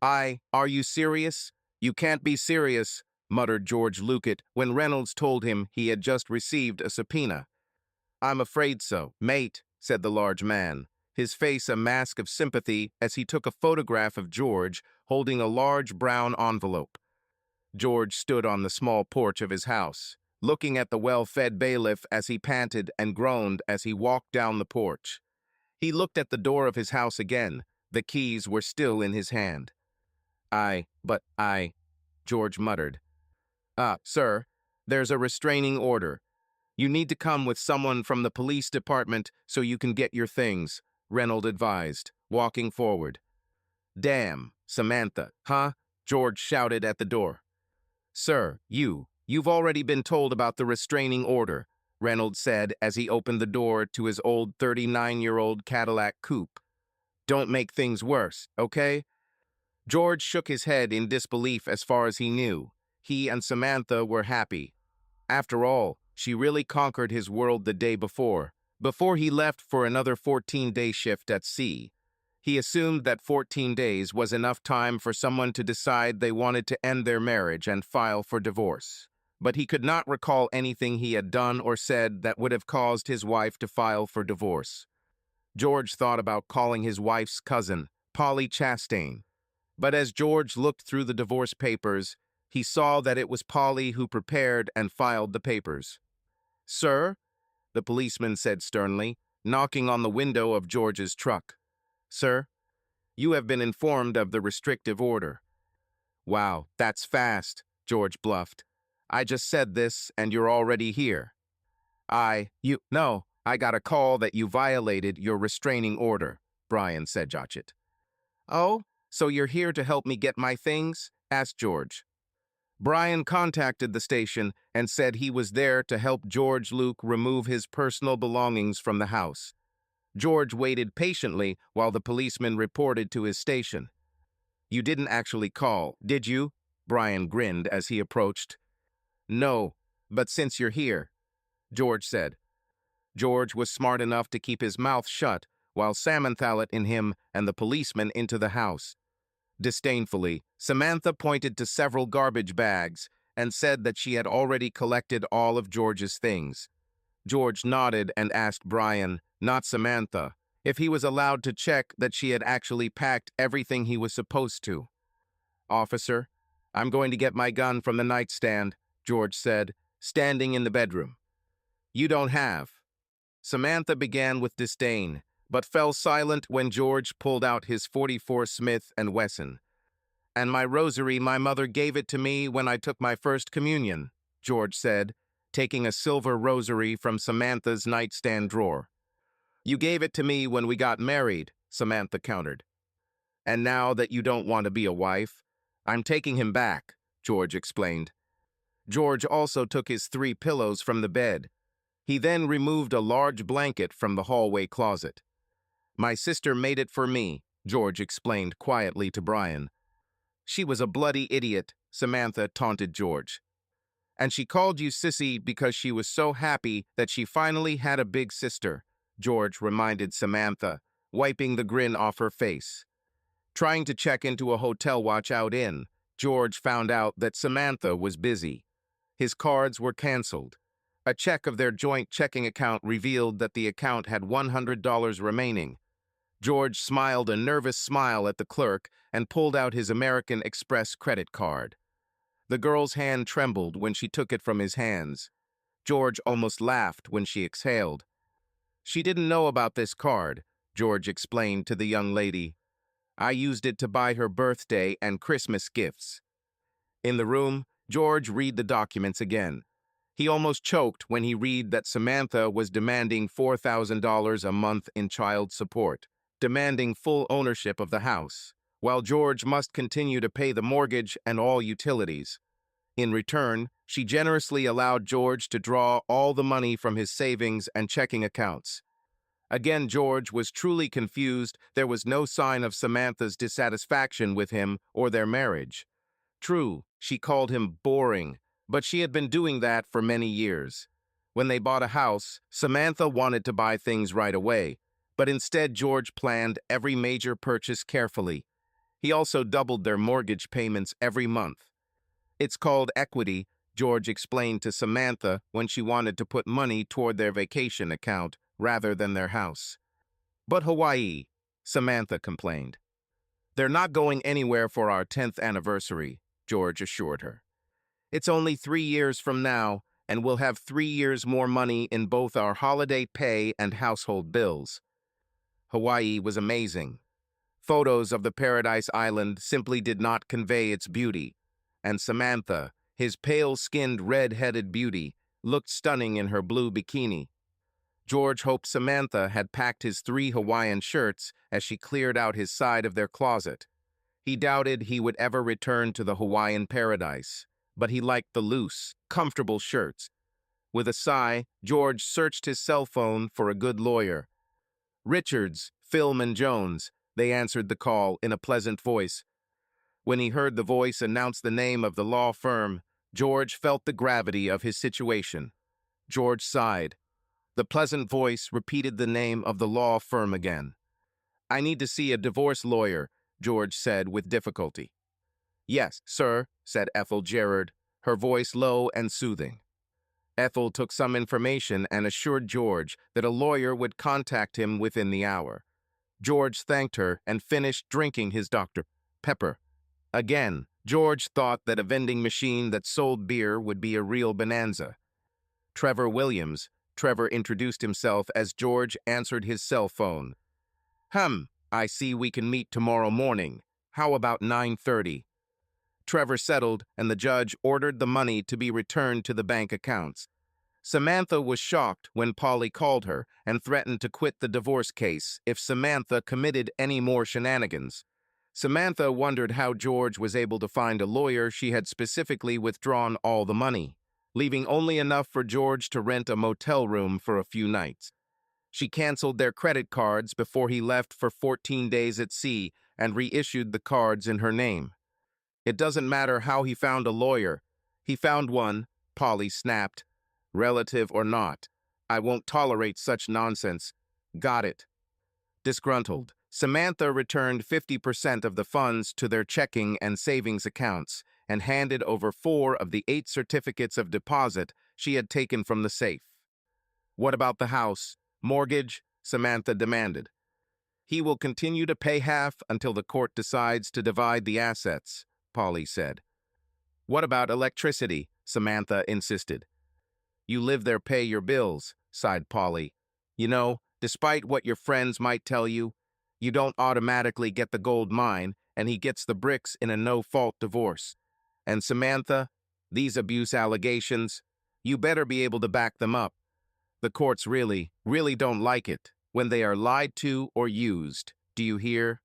Are you serious? You can't be serious, muttered George Luckett when Reynolds told him he had just received a subpoena. I'm afraid so, mate, said the large man, his face a mask of sympathy as he took a photograph of George holding a large brown envelope. George stood on the small porch of his house, looking at the well-fed bailiff as he panted and groaned as he walked down the porch. He looked at the door of his house again. The keys were still in his hand. George muttered. Sir, there's a restraining order. You need to come with someone from the police department so you can get your things, Reynolds advised, walking forward. Damn, Samantha, huh? George shouted at the door. Sir, you've already been told about the restraining order, Reynolds said as he opened the door to his old 39-year-old Cadillac coupe. Don't make things worse, okay? George shook his head in disbelief as far as he knew. He and Samantha were happy. After all, she really conquered his world the day before he left for another 14-day shift at sea. He assumed that 14 days was enough time for someone to decide they wanted to end their marriage and file for divorce. But he could not recall anything he had done or said that would have caused his wife to file for divorce. George thought about calling his wife's cousin, Polly Chastain. But as George looked through the divorce papers, he saw that it was Polly who prepared and filed the papers. Sir, the policeman said sternly, knocking on the window of George's truck. Sir, you have been informed of the restrictive order. Wow, that's fast, George bluffed. I just said this and you're already here. No, I got a call that you violated your restraining order, Brian said Jotchet. Oh, so you're here to help me get my things? Asked George. Brian contacted the station and said he was there to help George Luke remove his personal belongings from the house. George waited patiently while the policeman reported to his station. You didn't actually call, did you? Brian grinned as he approached. No, but since you're here, George said. George was smart enough to keep his mouth shut while Samantha let in him and the policeman into the house. Disdainfully, Samantha pointed to several garbage bags and said that she had already collected all of George's things. George nodded and asked Brian, not Samantha, if he was allowed to check that she had actually packed everything he was supposed to. Officer, I'm going to get my gun from the nightstand, George said, standing in the bedroom. You don't have. Samantha began with disdain, but fell silent when George pulled out his .44 Smith & Wesson. And my rosary, my mother gave it to me when I took my first communion, George said, taking a silver rosary from Samantha's nightstand drawer. You gave it to me when we got married, Samantha countered. And now that you don't want to be a wife, I'm taking him back, George explained. George also took his 3 pillows from the bed. He then removed a large blanket from the hallway closet. My sister made it for me, George explained quietly to Brian. She was a bloody idiot, Samantha taunted George. And she called you sissy because she was so happy that she finally had a big sister, George reminded Samantha, wiping the grin off her face. Trying to check into a hotel watch out in, George found out that Samantha was busy. His cards were canceled. A check of their joint checking account revealed that the account had $100 remaining. George smiled a nervous smile at the clerk and pulled out his American Express credit card. The girl's hand trembled when she took it from his hands. George almost laughed when she exhaled. She didn't know about this card, George explained to the young lady. I used it to buy her birthday and Christmas gifts. In the room, George read the documents again. He almost choked when he read that Samantha was demanding $4,000 a month in child support, demanding full ownership of the house, while George must continue to pay the mortgage and all utilities. In return, she generously allowed George to draw all the money from his savings and checking accounts. Again, George was truly confused. There was no sign of Samantha's dissatisfaction with him or their marriage. True, she called him boring, but she had been doing that for many years. When they bought a house, Samantha wanted to buy things right away, but instead George planned every major purchase carefully. He also doubled their mortgage payments every month. It's called equity, George explained to Samantha when she wanted to put money toward their vacation account rather than their house. But Hawaii, Samantha complained. They're not going anywhere for our 10th anniversary, George assured her. It's only 3 years from now, and we'll have 3 years more money in both our holiday pay and household bills. Hawaii was amazing. Photos of the Paradise Island simply did not convey its beauty, and Samantha, his pale-skinned, red-headed beauty, looked stunning in her blue bikini. George hoped Samantha had packed his 3 Hawaiian shirts as she cleared out his side of their closet. He doubted he would ever return to the Hawaiian paradise, but he liked the loose, comfortable shirts. With a sigh, George searched his cell phone for a good lawyer. Richards, Film and Jones, they answered the call in a pleasant voice. When he heard the voice announce the name of the law firm, George felt the gravity of his situation. George sighed. The pleasant voice repeated the name of the law firm again. "I need to see a divorce lawyer," George said with difficulty. "Yes, sir," said Ethel Gerard, her voice low and soothing. Ethel took some information and assured George that a lawyer would contact him within the hour. George thanked her and finished drinking his Dr. Pepper. Again, George thought that a vending machine that sold beer would be a real bonanza. Trevor Williams, Trevor introduced himself as George answered his cell phone. I see we can meet tomorrow morning. How about 9:30? Trevor settled, and the judge ordered the money to be returned to the bank accounts. Samantha was shocked when Polly called her and threatened to quit the divorce case if Samantha committed any more shenanigans. Samantha wondered how George was able to find a lawyer she had specifically withdrawn all the money, leaving only enough for George to rent a motel room for a few nights. She canceled their credit cards before he left for 14 days at sea and reissued the cards in her name. It doesn't matter how he found a lawyer. He found one, Polly snapped. Relative or not, I won't tolerate such nonsense. Got it. Disgruntled, Samantha returned 50% of the funds to their checking and savings accounts and handed over 4 of the 8 certificates of deposit she had taken from the safe. "What about the house? Mortgage?" Samantha demanded. "He will continue to pay half until the court decides to divide the assets," Polly said. "What about electricity?" Samantha insisted. "You live there, pay your bills," sighed Polly. "You know, despite what your friends might tell you, you don't automatically get the gold mine, and he gets the bricks in a no-fault divorce. And Samantha, these abuse allegations, you better be able to back them up. The courts really don't like it when they are lied to or used. Do you hear?"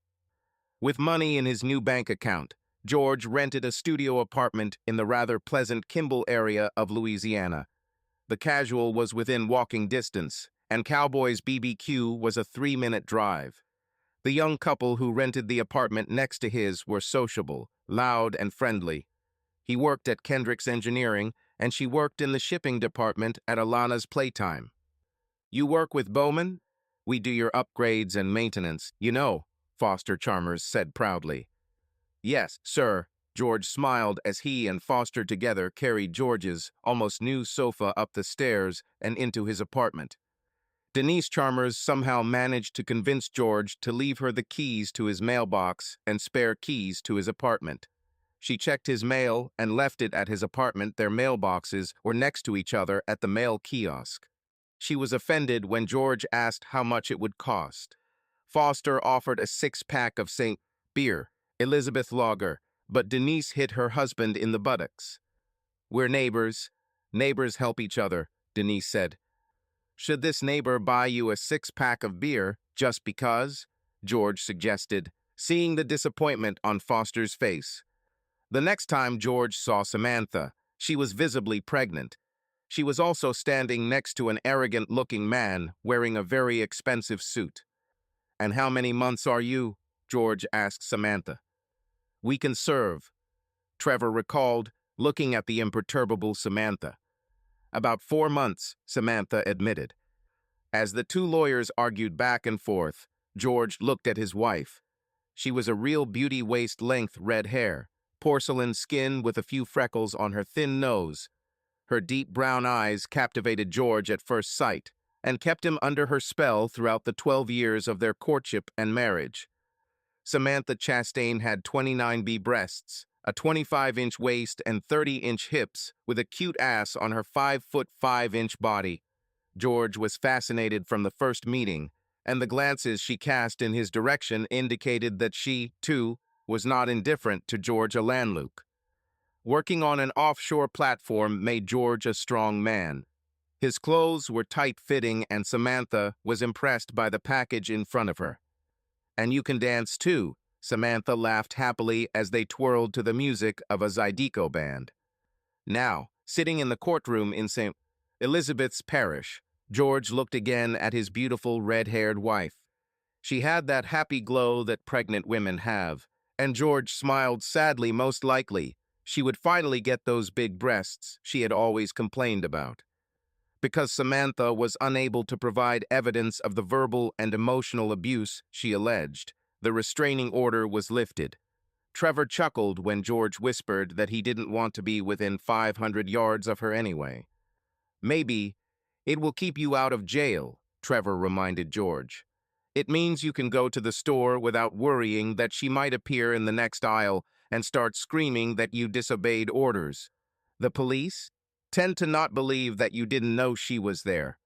With money in his new bank account, George rented a studio apartment in the rather pleasant Kimball area of Louisiana. The Casual was within walking distance, and Cowboy's BBQ was a 3-minute drive. The young couple who rented the apartment next to his were sociable, loud, and friendly. He worked at Kendrick's Engineering, and she worked in the shipping department at Alana's Playtime. "You work with Bowman? We do your upgrades and maintenance, you know," Foster Chalmers said proudly. "Yes, sir." George smiled as he and Foster together carried George's almost new sofa up the stairs and into his apartment. Denise Chalmers somehow managed to convince George to leave her the keys to his mailbox and spare keys to his apartment. She checked his mail and left it at his apartment. Their mailboxes were next to each other at the mail kiosk. She was offended when George asked how much it would cost. Foster offered a 6-pack of St. Beer, Elizabeth Lager, but Denise hit her husband in the buttocks. "We're neighbors. Neighbors help each other," Denise said. "Should this neighbor buy you a 6-pack of beer just because?" George suggested, seeing the disappointment on Foster's face. The next time George saw Samantha, she was visibly pregnant. She was also standing next to an arrogant-looking man wearing a very expensive suit. "And how many months are you?" George asked Samantha. "We can serve," Trevor recalled, looking at the imperturbable Samantha. "About 4 months," Samantha admitted. As the 2 lawyers argued back and forth, George looked at his wife. She was a real beauty, waist-length red hair, porcelain skin with a few freckles on her thin nose. Her deep brown eyes captivated George at first sight and kept him under her spell throughout the 12 years of their courtship and marriage. Samantha Chastain had 29B breasts, a 25-inch waist and 30-inch hips, with a cute ass on her 5-foot 5-inch body. George was fascinated from the first meeting, and the glances she cast in his direction indicated that she, too, was not indifferent to George Alanluke. Working on an offshore platform made George a strong man. His clothes were tight-fitting, and Samantha was impressed by the package in front of her. "And you can dance too," Samantha laughed happily as they twirled to the music of a Zydeco band. Now, sitting in the courtroom in St. Elizabeth's Parish, George looked again at his beautiful red-haired wife. She had that happy glow that pregnant women have, and George smiled sadly. Most likely, she would finally get those big breasts she had always complained about. Because Samantha was unable to provide evidence of the verbal and emotional abuse she alleged, the restraining order was lifted. Trevor chuckled when George whispered that he didn't want to be within 500 yards of her anyway. "Maybe it will keep you out of jail," Trevor reminded George. "It means you can go to the store without worrying that she might appear in the next aisle and start screaming that you disobeyed orders. The police tend to not believe that you didn't know she was there."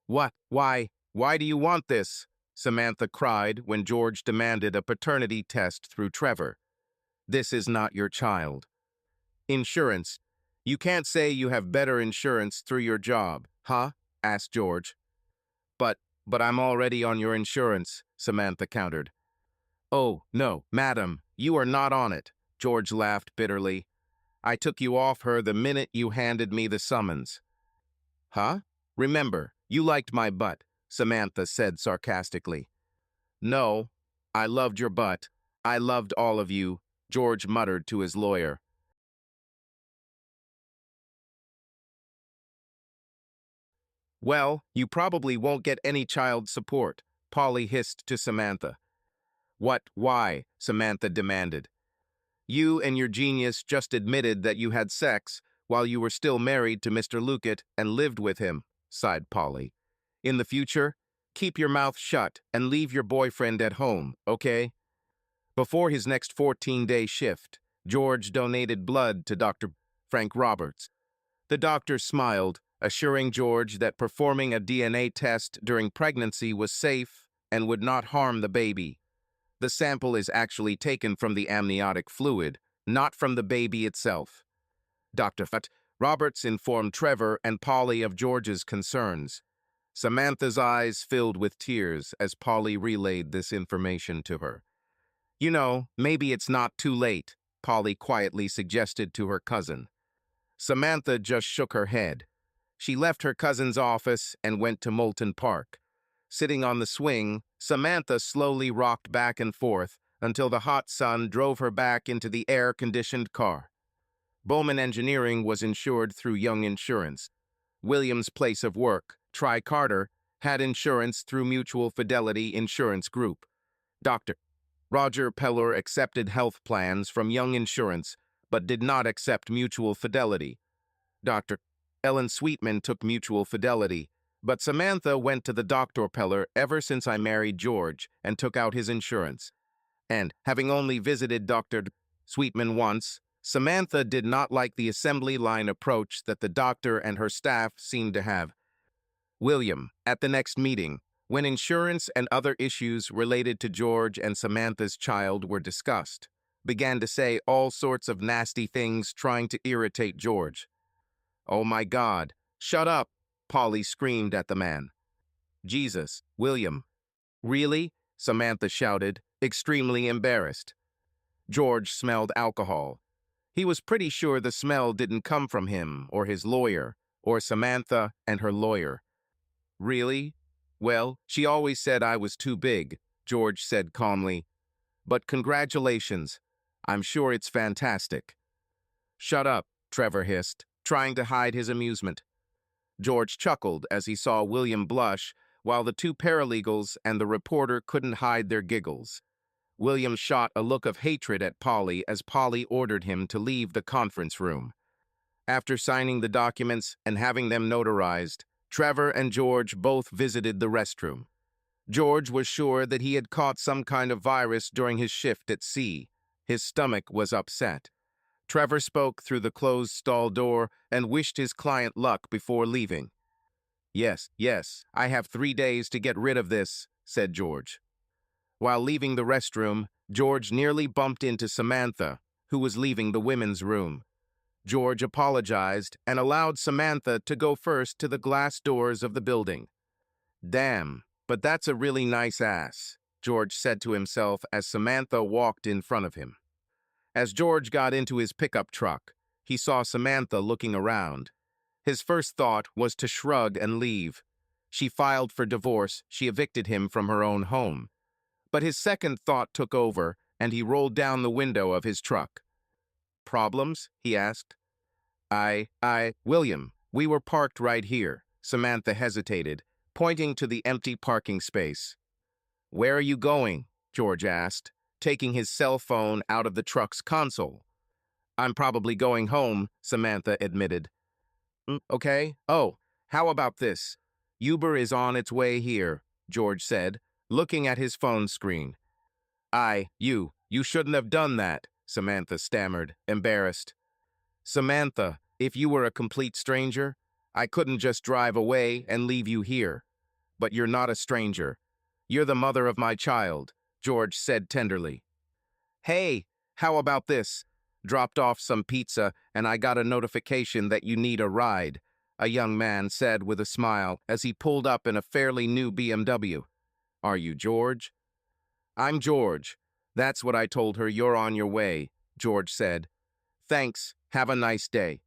"What? Why do you want this?" Samantha cried when George demanded a paternity test through Trevor. "This is not your child." "Insurance. You can't say you have better insurance through your job, huh?" asked George. But I'm already on your insurance," Samantha countered. "Oh, no, madam, you are not on it," George laughed bitterly. "I took you off her the minute you handed me the summons." "Huh? Remember, you liked my butt," Samantha said sarcastically. "No, I loved your butt. I loved all of you," George muttered to his lawyer. "Well, you probably won't get any child support," Polly hissed to Samantha. "What? Why?" Samantha demanded. "You and your genius just admitted that you had sex while you were still married to Mr. Luckett and lived with him," sighed Polly. "In the future, keep your mouth shut and leave your boyfriend at home, okay?" Before his next 14-day shift, George donated blood to Dr. Frank Roberts. The doctor smiled, assuring George that performing a DNA test during pregnancy was safe and would not harm the baby. The sample is actually taken from the amniotic fluid, not from the baby itself. Dr. Roberts informed Trevor and Polly of George's concerns. Samantha's eyes filled with tears as Polly relayed this information to her. "You know, maybe it's not too late," Polly quietly suggested to her cousin. Samantha just shook her head. She left her cousin's office and went to Moulton Park. Sitting on the swing, Samantha slowly rocked back and forth until the hot sun drove her back into the air-conditioned car. Bowman Engineering was insured through Young Insurance. William's place of work, Tri Carter, had insurance through Mutual Fidelity Insurance Group. Dr. Roger Peller accepted health plans from Young Insurance, but did not accept Mutual Fidelity. Dr. Ellen Sweetman took Mutual Fidelity, but Samantha went to the Dr. Peller ever since I married George and took out his insurance. And, having only visited Dr. Sweetman once, Samantha did not like the assembly line approach that the doctor and her staff seemed to have. William, at the next meeting, when insurance and other issues related to George and Samantha's child were discussed, began to say all sorts of nasty things trying to irritate George. "Oh my God, shut up," Polly screamed at the man. "Jesus, William." "Really?" Samantha shouted, extremely embarrassed. George smelled alcohol. He was pretty sure the smell didn't come from him or his lawyer, or Samantha and her lawyer. "Really? Well, she always said I was too big," George said calmly. "But congratulations. I'm sure it's fantastic." "Shut up," Trevor hissed, trying to hide his amusement. George chuckled as he saw William blush, while the two paralegals and the reporter couldn't hide their giggles. William shot a look of hatred at Polly as Polly ordered him to leave the conference room. After signing the documents and having them notarized, Trevor and George both visited the restroom. George was sure that he had caught some kind of virus during his shift at sea. His stomach was upset. Trevor spoke through the closed stall door and wished his client luck before leaving. Yes, I have 3 days to get rid of this, said George. While leaving the restroom, George nearly bumped into Samantha, who was leaving the women's room. George apologized and allowed Samantha to go first to the glass doors of the building. Damn, but that's a really nice ass, George said to himself as Samantha walked in front of him. As George got into his pickup truck, he saw Samantha looking around. His first thought was to shrug and leave. She filed for divorce, she evicted him from her own home. But his second thought took over, and he rolled down the window of his truck. Problems? He asked. William, we were parked right here. Samantha hesitated, pointing to the empty parking space. Where are you going? George asked, taking his cell phone out of the truck's console. I'm probably going home, Samantha admitted. Okay. Oh, how about this? Uber is on its way here, George said, looking at his phone screen. You shouldn't have done that, Samantha stammered, embarrassed. Samantha, if you were a complete stranger, I couldn't just drive away and leave you here. But you're not a stranger. You're the mother of my child, George said tenderly. Hey, how about this? Dropped off some pizza and I got a notification that you need a ride, a young man said with a smile as he pulled up in a fairly new BMW. Are you George? I'm George. That's what I told her. You're on your way, George said. Thanks. Have a nice day.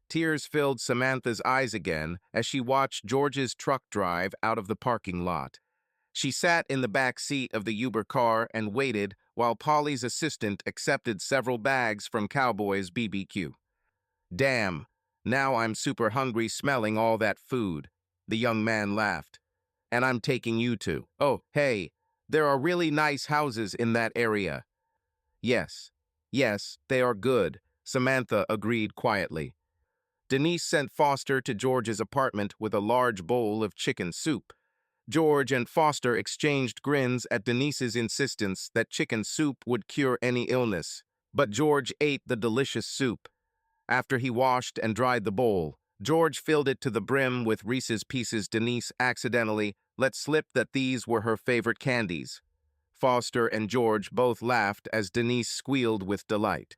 Tears filled Samantha's eyes again as she watched George's truck drive out of the parking lot. She sat in the back seat of the Uber car and waited while Polly's assistant accepted several bags from Cowboy's BBQ. Damn, now I'm super hungry smelling all that food, the young man laughed. And I'm taking you to. Oh, hey, there are really nice houses in that area. Yes, they are good, Samantha agreed quietly. Denise sent Foster to George's apartment with a large bowl of chicken soup. George and Foster exchanged grins at Denise's insistence that chicken soup would cure any illness, but George ate the delicious soup. After he washed and dried the bowl, George filled it to the brim with Reese's Pieces. Denise accidentally let slip that these were her favorite candies. Foster and George both laughed as Denise squealed with delight.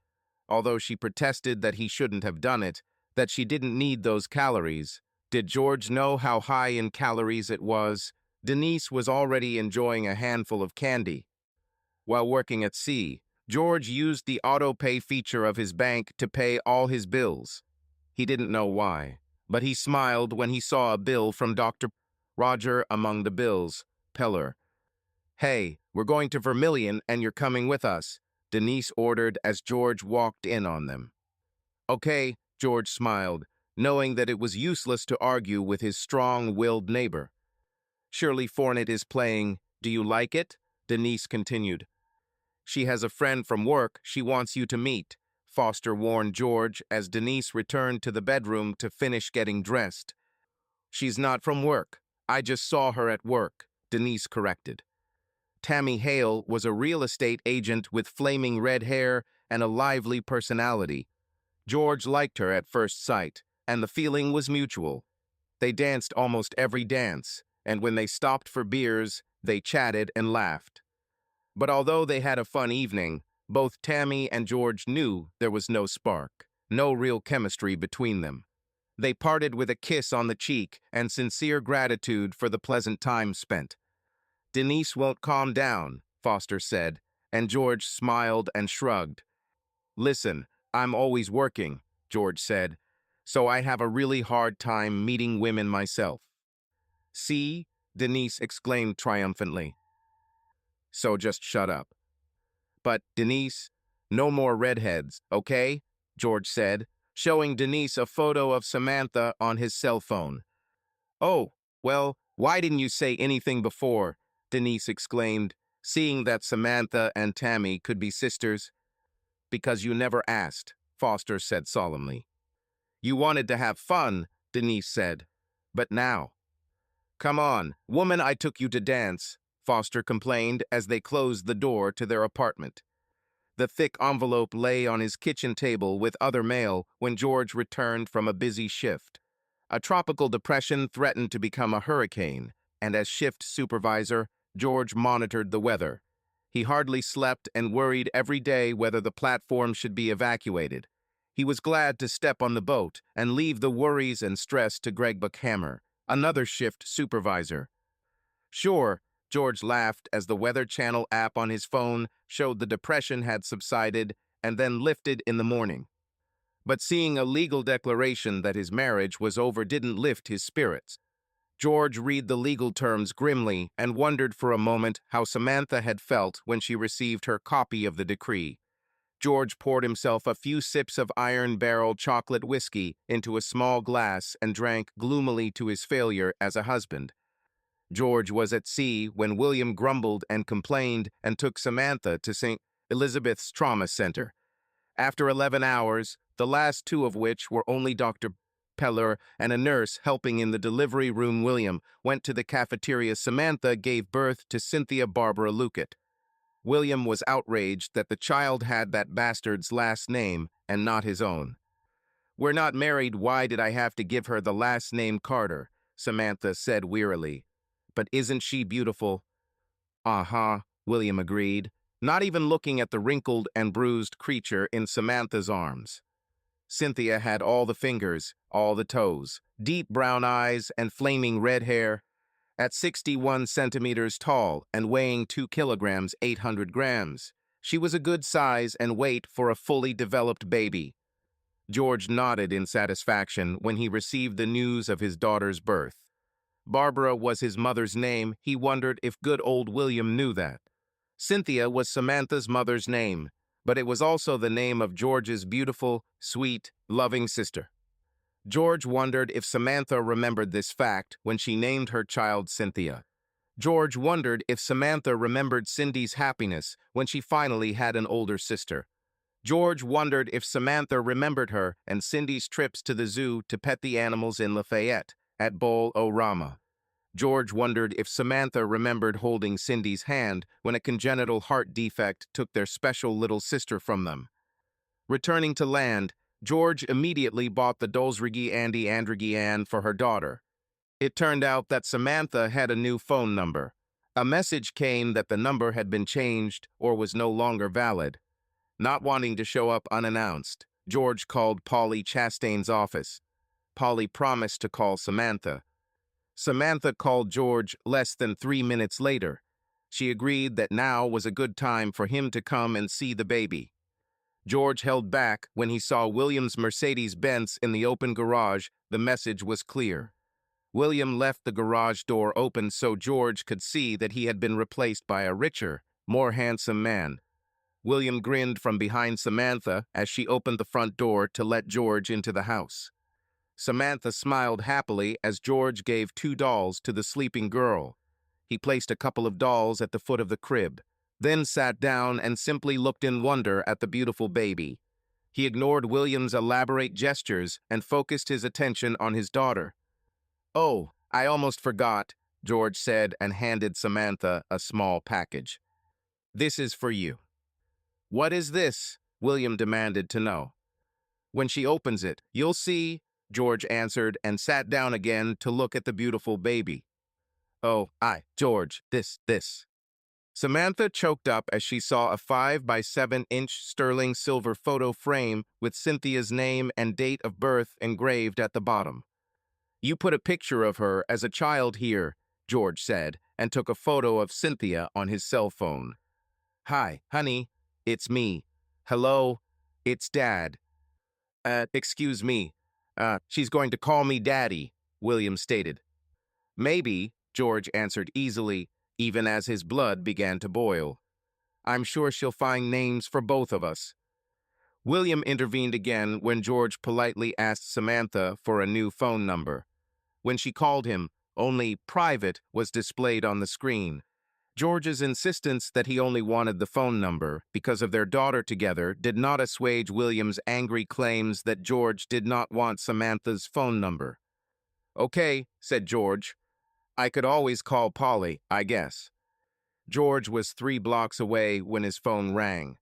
Although she protested that he shouldn't have done it, that she didn't need those calories. Did George know how high in calories it was? Denise was already enjoying a handful of candy. While working at sea, George used the auto-pay feature of his bank to pay all his bills. He didn't know why, but he smiled when he saw a bill from Dr. Roger among the bills. Peller. Hey, we're going to Vermilion and you're coming with us, Denise ordered as George walked in on them. Okay, George smiled, knowing that it was useless to argue with his strong-willed neighbor. Shirley Fornett is playing Do You Like It? Denise continued. She has a friend from work she wants you to meet, Foster warned George as Denise returned to the bedroom to finish getting dressed. She's not from work. I just saw her at work, Denise corrected. Tammy Hale was a real estate agent with flaming red hair and a lively personality. George liked her at first sight, and the feeling was mutual. They danced almost every dance, and when they stopped for beers, they chatted and laughed. But although they had a fun evening, both Tammy and George knew there was no spark, no real chemistry between them. They parted with a kiss on the cheek and sincere gratitude for the pleasant time spent. Denise won't calm down, Foster said, and George smiled and shrugged. Listen, I'm always working, George said, so I have a really hard time meeting women myself. See? Denise exclaimed triumphantly. So just shut up. But, Denise, no more redheads, okay? George said, showing Denise a photo of Samantha on his cell phone. Oh, well, why didn't you say anything before? Denise exclaimed. seeing that Samantha and Tammy could be sisters. Because you never asked, Foster said solemnly. You wanted to have fun, Denise said. But now. Come on, woman, I took you to dance, Foster complained as they closed the door to their apartment. The thick envelope lay on his kitchen table with other mail when George returned from a busy shift. A tropical depression threatened to become a hurricane, and as shift supervisor, George monitored the weather. He hardly slept and worried every day whether the platform should be evacuated. He was glad to step on the boat and leave the worries and stress to Greg Buckhammer, another shift supervisor. Sure, George laughed as the Weather Channel app on his phone showed the depression had subsided and then lifted in the morning. But seeing a legal declaration that his marriage was over didn't lift his spirits. George read the legal terms grimly and wondered for a moment how Samantha had felt when she received her copy of the decree. George poured himself a few sips of Iron Barrel chocolate whiskey into a small glass and drank gloomily to his failure as a husband. George was at sea when William grumbled and complained and took Samantha to St. Elizabeth's Trauma Center. After 11 hours, the last 2 of which were only Dr. Peller and a nurse helping in the delivery room, William went to the cafeteria. Samantha gave birth to Cynthia Barbara Luckett. William was outraged that the child had that bastard's last name and not his own. We're not married, why did I have to give her the last name Carter? Samantha said wearily. But isn't she beautiful? Uh-huh, William agreed, not even looking at the wrinkled and bruised creature in Samantha's arms. Cynthia had all the fingers, all the toes, deep brown eyes and flaming red hair. At 61 centimeters tall and weighing 2 kilograms, 800 grams, she was a good size and weight for a fully developed baby. George nodded in satisfaction when he received the news of his daughter's birth. Barbara was his mother's name. He wondered if good old William knew that. Cynthia was Samantha's mother's name, but it was also the name of George's beautiful, sweet, loving sister. George wondered if Samantha remembered this fact when she named her child Cynthia. George wondered if Samantha remembered Cindy's happiness when she finally had an older sister. George wondered if Samantha remembered her and Cindy's trips to the zoo to pet the animals in Lafayette at Bowl-O-Rama. George wondered if Samantha remembered holding Cindy's hand when a congenital heart defect took their special little sister from them. Returning to land, George immediately bought the Dolzrigi Andy Andrigi Ann for her daughter. It turned out that Samantha had a new phone number. A message came that the number had been changed or was no longer valid. Not wanting to show up unannounced, George called Polly Chastain's office. Polly promised to call Samantha. Samantha called George less than 3 minutes later. She agreed that now was a good time for him to come and see the baby. George held back when he saw William's Mercedes-Benz in the open garage. The message was clear. William left the garage door open so George could see that he had been replaced by a richer, more handsome man. William grinned from behind Samantha as she opened the front door to let George into the house. Samantha smiled happily as George gave 2 dolls to the sleeping girl. He placed a couple of dolls at the foot of the crib, then sat down and simply looked in wonder at the beautiful baby. He ignored William's elaborate gestures and focused his attention on his daughter. "Oh, I almost forgot," George said and handed Samantha a small package. "This is for you." "What is this?" William demanded to know. "When she opens it, you'll see," George answered and sat down again to look at the beautiful baby. "Oh, George, this." Samantha choked up as she saw a 5 by 7-inch sterling silver photo frame with Cynthia's name and date of birth engraved at the bottom. "You put a picture of her as a child here," George said, and took a photo of Cynthia on his cell phone. "Hi, honey, it's me. Hello, it's Dad. Excuse me. She's going to call me Daddy," William stated. "Maybe," George answered easily, even as his blood began to boil. "I'm sure she'll find names for both of us." William intervened again when George politely asked Samantha for a new phone number. When she called him, only "private" was displayed on the screen. George's insistence that he only wanted the phone number because of their daughter together did not assuage William's angry claims that George did not want Samantha's phone number. "Okay," said George. "I could always call Polly, I guess." George was 3 blocks away when his phone rang.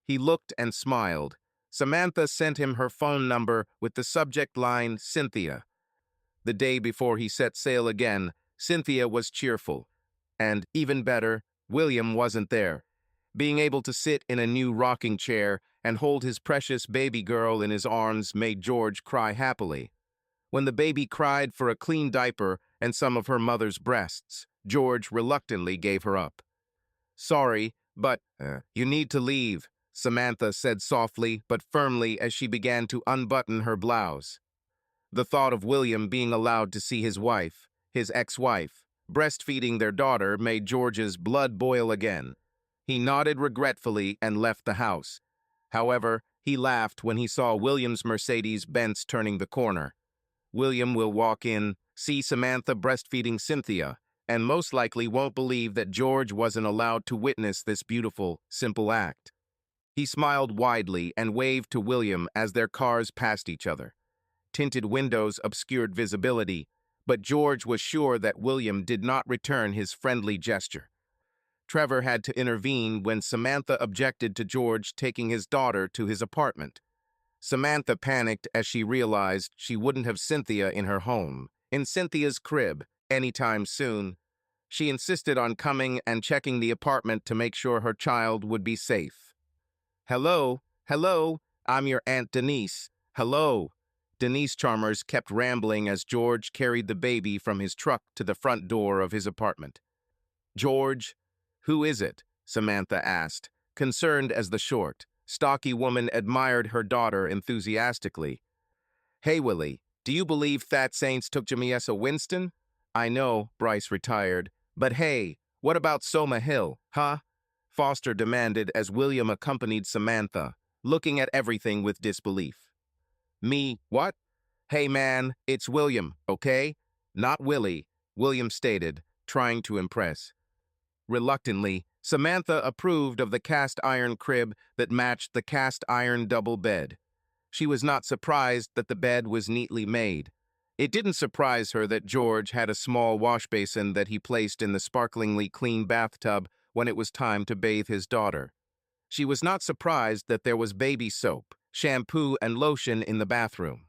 He looked and smiled. Samantha sent him her phone number with the subject line Cynthia. The day before he set sail again, Cynthia was cheerful. And, even better, William wasn't there. Being able to sit in a new rocking chair and hold his precious baby girl in his arms made George cry happily. When the baby cried for a clean diaper and some of her mother's breasts, George reluctantly gave her up. "Sorry, but you need to leave," Samantha said softly but firmly as she began to unbutton her blouse. The thought of William being allowed to see his wife, his ex-wife, breastfeeding their daughter made George's blood boil again. He nodded regretfully and left the house. However, he laughed when he saw William's Mercedes-Benz turning the corner. William will walk in, see Samantha breastfeeding Cynthia, and most likely won't believe that George wasn't allowed to witness this beautiful, simple act. He smiled widely and waved to William as their cars passed each other. Tinted windows obscured visibility, but George was sure that William did not return his friendly gesture. Trevor had to intervene when Samantha objected to George taking his daughter to his apartment. Samantha panicked as she realized she wouldn't have Cynthia in her home, in Cynthia's crib, anytime soon. She insisted on coming and checking the apartment to make sure her child would be safe. "Hello, hello, I'm your Aunt Denise. Hello." Denise Chalmers kept rambling as George carried the baby from his truck to the front door of his apartment. "George, who is it?" Samantha asked, concerned as the short, stocky woman admired her daughter enthusiastically. "Hey, Willie, do you believe that Saints took Jamiesa Winston?" "I know," Bryce retired. "But hey, what about Soma Hill, huh?" Foster demanded as William accompanied Samantha, looking at everything with disbelief. "Me, what?" "Hey man, it's William, okay? Not Willie," William stated, trying to impress. Reluctantly, Samantha approved of the cast-iron crib that matched the cast-iron double bed. She was not surprised that the bed was neatly made. It didn't surprise her that George had a small wash basin that he placed in the sparklingly clean bathtub when it was time to bathe his daughter. She was not surprised that there was baby soap, shampoo, and lotion in the bathroom.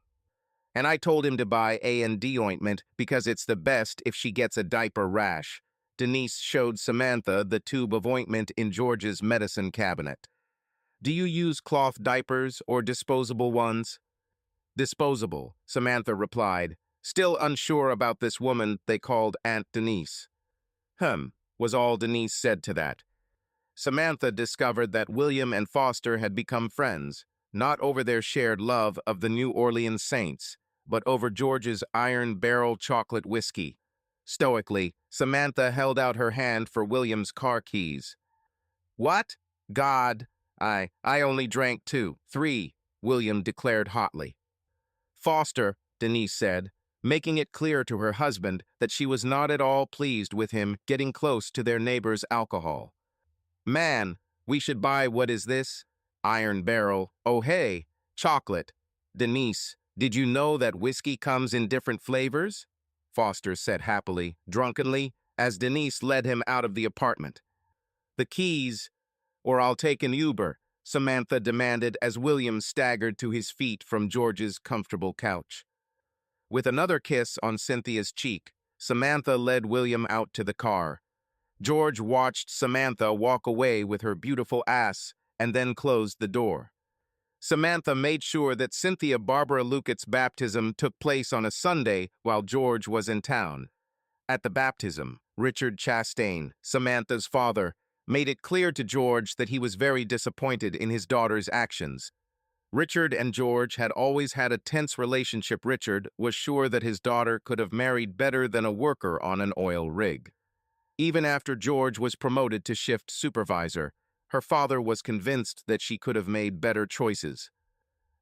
"And I told him to buy A&D ointment because it's the best if she gets a diaper rash." Denise showed Samantha the tube of ointment in George's medicine cabinet. "Do you use cloth diapers or disposable ones?" "Disposable," Samantha replied, still unsure about this woman they called Aunt Denise. Was all Denise said to that. Samantha discovered that William and Foster had become friends, not over their shared love of the New Orleans Saints, but over George's Iron Barrel chocolate whiskey. Stoically, Samantha held out her hand for William's car keys. "What? God, I only drank 2, 3, William declared hotly. "Foster," Denise said, making it clear to her husband that she was not at all pleased with him getting close to their neighbor's alcohol. "Man, we should buy what is this? Iron Barrel. Oh hey, chocolate. Denise, did you know that whiskey comes in different flavors?" Foster said happily, drunkenly, as Denise led him out of the apartment. "The keys, or I'll take an Uber," Samantha demanded as William staggered to his feet from George's comfortable couch. With another kiss on Cynthia's cheek, Samantha led William out to the car. George watched Samantha walk away with her beautiful ass and then closed the door. Samantha made sure that Cynthia Barbara Lucat's baptism took place on a Sunday while George was in town. At the baptism, Richard Chastain, Samantha's father, made it clear to George that he was very disappointed in his daughter's actions. Richard and George had always had a tense relationship. Richard was sure that his daughter could have married better than a worker on an oil rig. Even after George was promoted to shift supervisor, her father was convinced that she could have made better choices.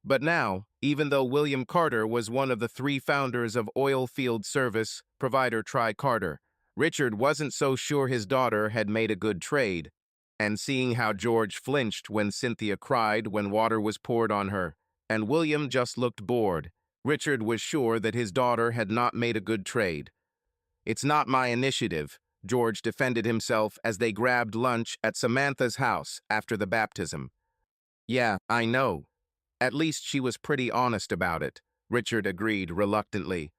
But now, even though William Carter was one of the 3 founders of oil field service provider Tri-Carter, Richard wasn't so sure his daughter had made a good trade, and seeing how George flinched when Cynthia cried when water was poured on her, and William just looked bored, Richard was sure that his daughter had not made a good trade. "It's not my initiative," George defended himself as they grabbed lunch at Samantha's house after the baptism. "Yeah, I know. At least she was pretty honest about it," Richard agreed reluctantly.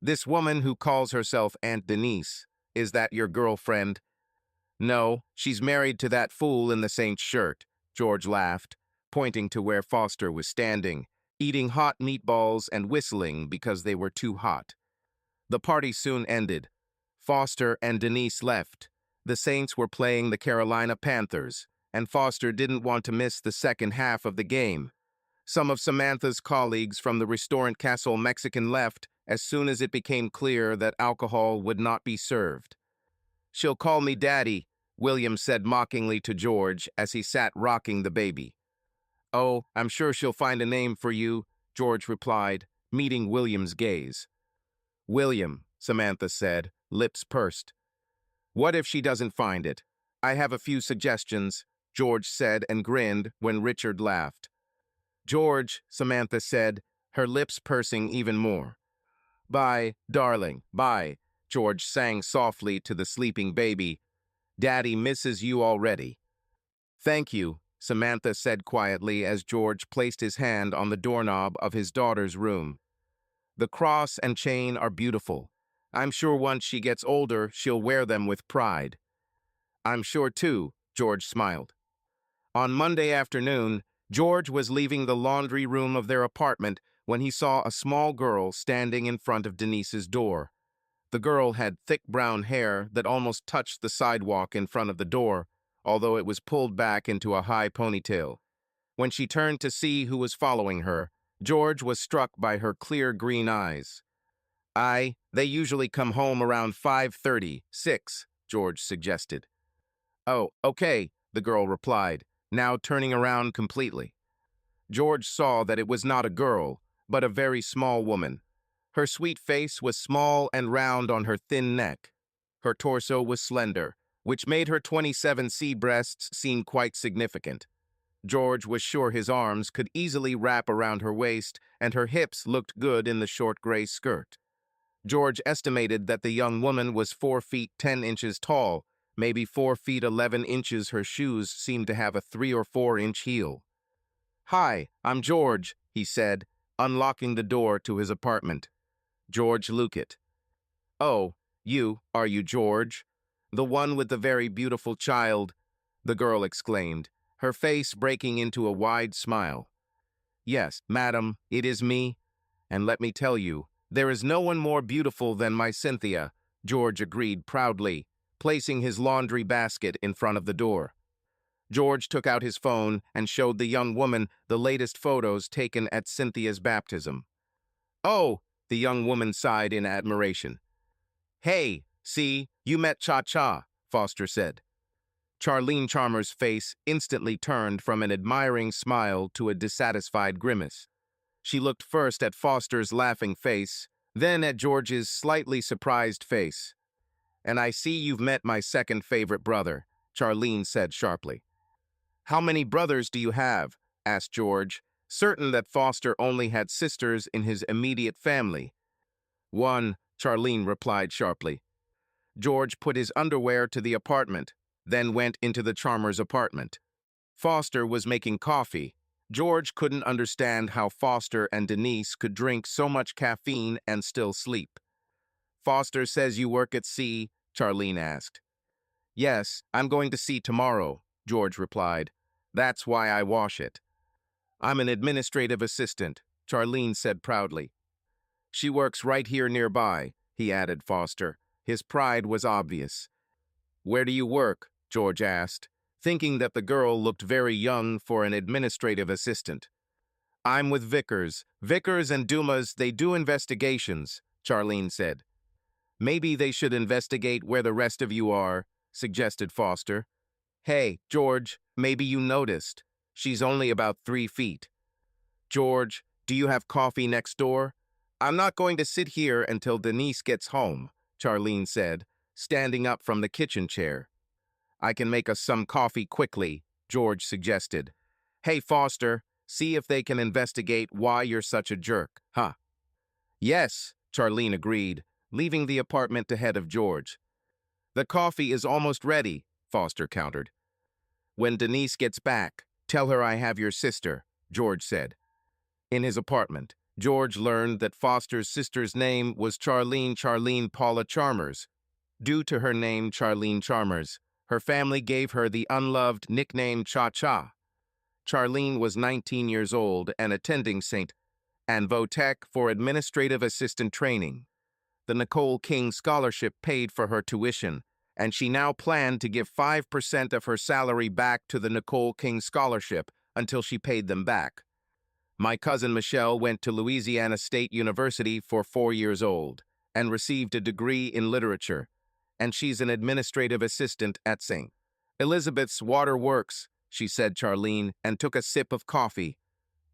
"This woman who calls herself Aunt Denise, is that your girlfriend?" "No, she's married to that fool in the Saint shirt," George laughed, pointing to where Foster was standing, eating hot meatballs and whistling because they were too hot. The party soon ended. Foster and Denise left. The Saints were playing the Carolina Panthers, and Foster didn't want to miss the second half of the game. Some of Samantha's colleagues from the restaurant Castle Mexican left as soon as it became clear that alcohol would not be served. "She'll call me Daddy," William said mockingly to George as he sat rocking the baby. "Oh, I'm sure she'll find a name for you," George replied, meeting William's gaze. "William," Samantha said, lips pursed. "What if she doesn't find it? I have a few suggestions," George said and grinned when Richard laughed. "George," Samantha said, her lips pursing even more. "Bye, darling, bye," George sang softly to the sleeping baby. "Daddy misses you already." "Thank you," Samantha said quietly as George placed his hand on the doorknob of his daughter's room. "The cross and chain are beautiful. I'm sure once she gets older, she'll wear them with pride." "I'm sure too," George smiled. On Monday afternoon, George was leaving the laundry room of their apartment when he saw a small girl standing in front of Denise's door. The girl had thick brown hair that almost touched the sidewalk in front of the door, although it was pulled back into a high ponytail. When she turned to see who was following her, George was struck by her clear green eyes. They usually come home around 5:30, 6, George suggested. "Oh, okay," the girl replied, now turning around completely. George saw that it was not a girl, but a very small woman. Her sweet face was small and round on her thin neck. Her torso was slender, which made her 27C breasts seem quite significant. George was sure his arms could easily wrap around her waist, and her hips looked good in the short gray skirt. George estimated that the young woman was 4 feet 10 inches tall, maybe 4 feet 11 inches. Her shoes seemed to have a 3 or 4-inch heel. "Hi, I'm George," he said, unlocking the door to his apartment. "George Luckett." "Oh, are you George? The one with the very beautiful child?" the girl exclaimed, her face breaking into a wide smile. "Yes, madam, it is me. And let me tell you, there is no one more beautiful than my Cynthia," George agreed proudly, placing his laundry basket in front of the door. George took out his phone and showed the young woman the latest photos taken at Cynthia's baptism. "Oh," the young woman sighed in admiration. "Hey, see, you met Cha-Cha," Foster said. Charlene Chalmers' face instantly turned from an admiring smile to a dissatisfied grimace. She looked first at Foster's laughing face, then at George's slightly surprised face. "And I see you've met my second favorite brother," Charlene said sharply. "How many brothers do you have?" asked George, certain that Foster only had sisters in his immediate family. "One," Charlene replied sharply. George put his underwear to the apartment, then went into the Chalmers' apartment. Foster was making coffee. George couldn't understand how Foster and Denise could drink so much caffeine and still sleep. "Foster says you work at sea?" Charlene asked. "Yes, I'm going to sea tomorrow," George replied. "That's why I wash it." "I'm an administrative assistant," Charlene said proudly. "She works right here nearby," he added Foster. His pride was obvious. "Where do you work?" George asked, thinking that the girl looked very young for an administrative assistant. "I'm with Vickers. Vickers and Dumas, they do investigations," Charlene said. "Maybe they should investigate where the rest of you are," suggested Foster. "Hey, George, maybe you noticed. She's only about 3 feet. George, do you have coffee next door?" "I'm not going to sit here until Denise gets home," Charlene said, standing up from the kitchen chair. I can make us some coffee quickly, George suggested. Hey, Foster, see if they can investigate why you're such a jerk, huh? Yes, Charlene agreed, leaving the apartment ahead of George. The coffee is almost ready, Foster countered. When Denise gets back, tell her I have your sister, George said. In his apartment, George learned that Foster's sister's name was Charlene Paula Chalmers. Due to her name Charlene Chalmers, her family gave her the unloved nickname Cha-Cha. Charlene was 19 years old and attending St. Anvo Tech for administrative assistant training. The Nicole King Scholarship paid for her tuition, and she now planned to give 5% of her salary back to the Nicole King Scholarship until she paid them back. My cousin Michelle went to Louisiana State University for 4 years old and received a degree in literature, and she's an administrative assistant at St. Elizabeth's Water Works, she said Charlene, and took a sip of coffee.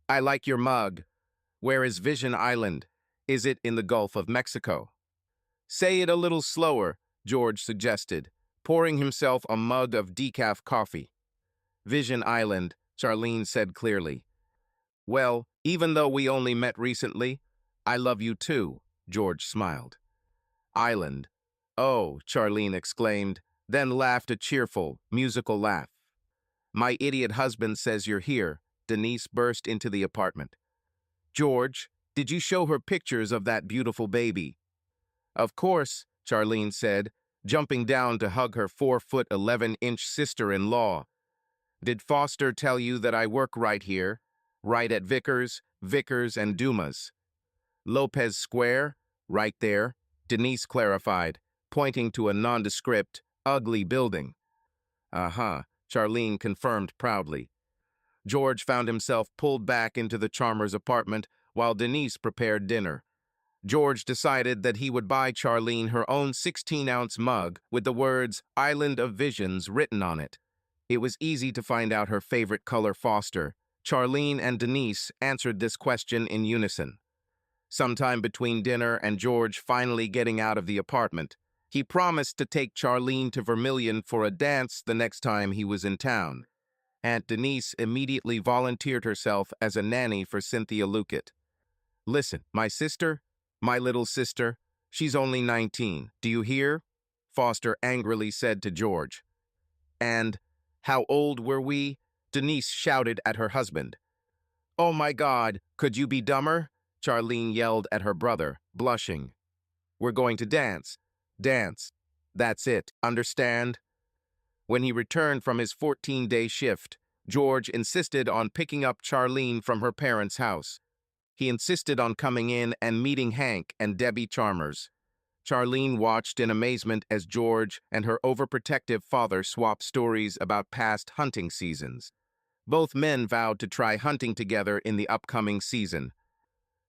I like your mug. Where is Vision Island? Is it in the Gulf of Mexico? Say it a little slower, George suggested, pouring himself a mug of decaf coffee. Vision Island, Charlene said clearly. Well, even though we only met recently, I love you too, George smiled. Island. Oh, Charlene exclaimed, then laughed a cheerful, musical laugh. My idiot husband says you're here, Denise burst into the apartment. George, did you show her pictures of that beautiful baby? Of course, Charlene said, jumping down to hug her 4'11" sister-in-law. Did Foster tell you that I work right here? Right at Vickers and Dumas. Lopez Square? Right there, Denise clarified, pointing to a nondescript, ugly building. Uh-huh, Charlene confirmed proudly. George found himself pulled back into the Chalmers apartment while Denise prepared dinner. George decided that he would buy Charlene her own 16-ounce mug with the words Island of Visions written on it. It was easy to find out her favorite color Foster. Charlene and Denise answered this question in unison. Sometime between dinner and George finally getting out of the apartment, he promised to take Charlene to Vermilion for a dance the next time he was in town. Aunt Denise immediately volunteered herself as a nanny for Cynthia Luckett. Listen, my little sister, she's only 19, do you hear? Foster angrily said to George. And, how old were we? Denise shouted at her husband. Oh my God, could you be dumber? Charlene yelled at her brother, blushing. We're going to dance. Dance. That's it, understand? When he returned from his 14-day shift, George insisted on picking up Charlene from her parents' house. He insisted on coming in and meeting Hank and Debbie Chalmers. Charlene watched in amazement as George and her overprotective father swapped stories about past hunting seasons. Both men vowed to try hunting together in the upcoming season.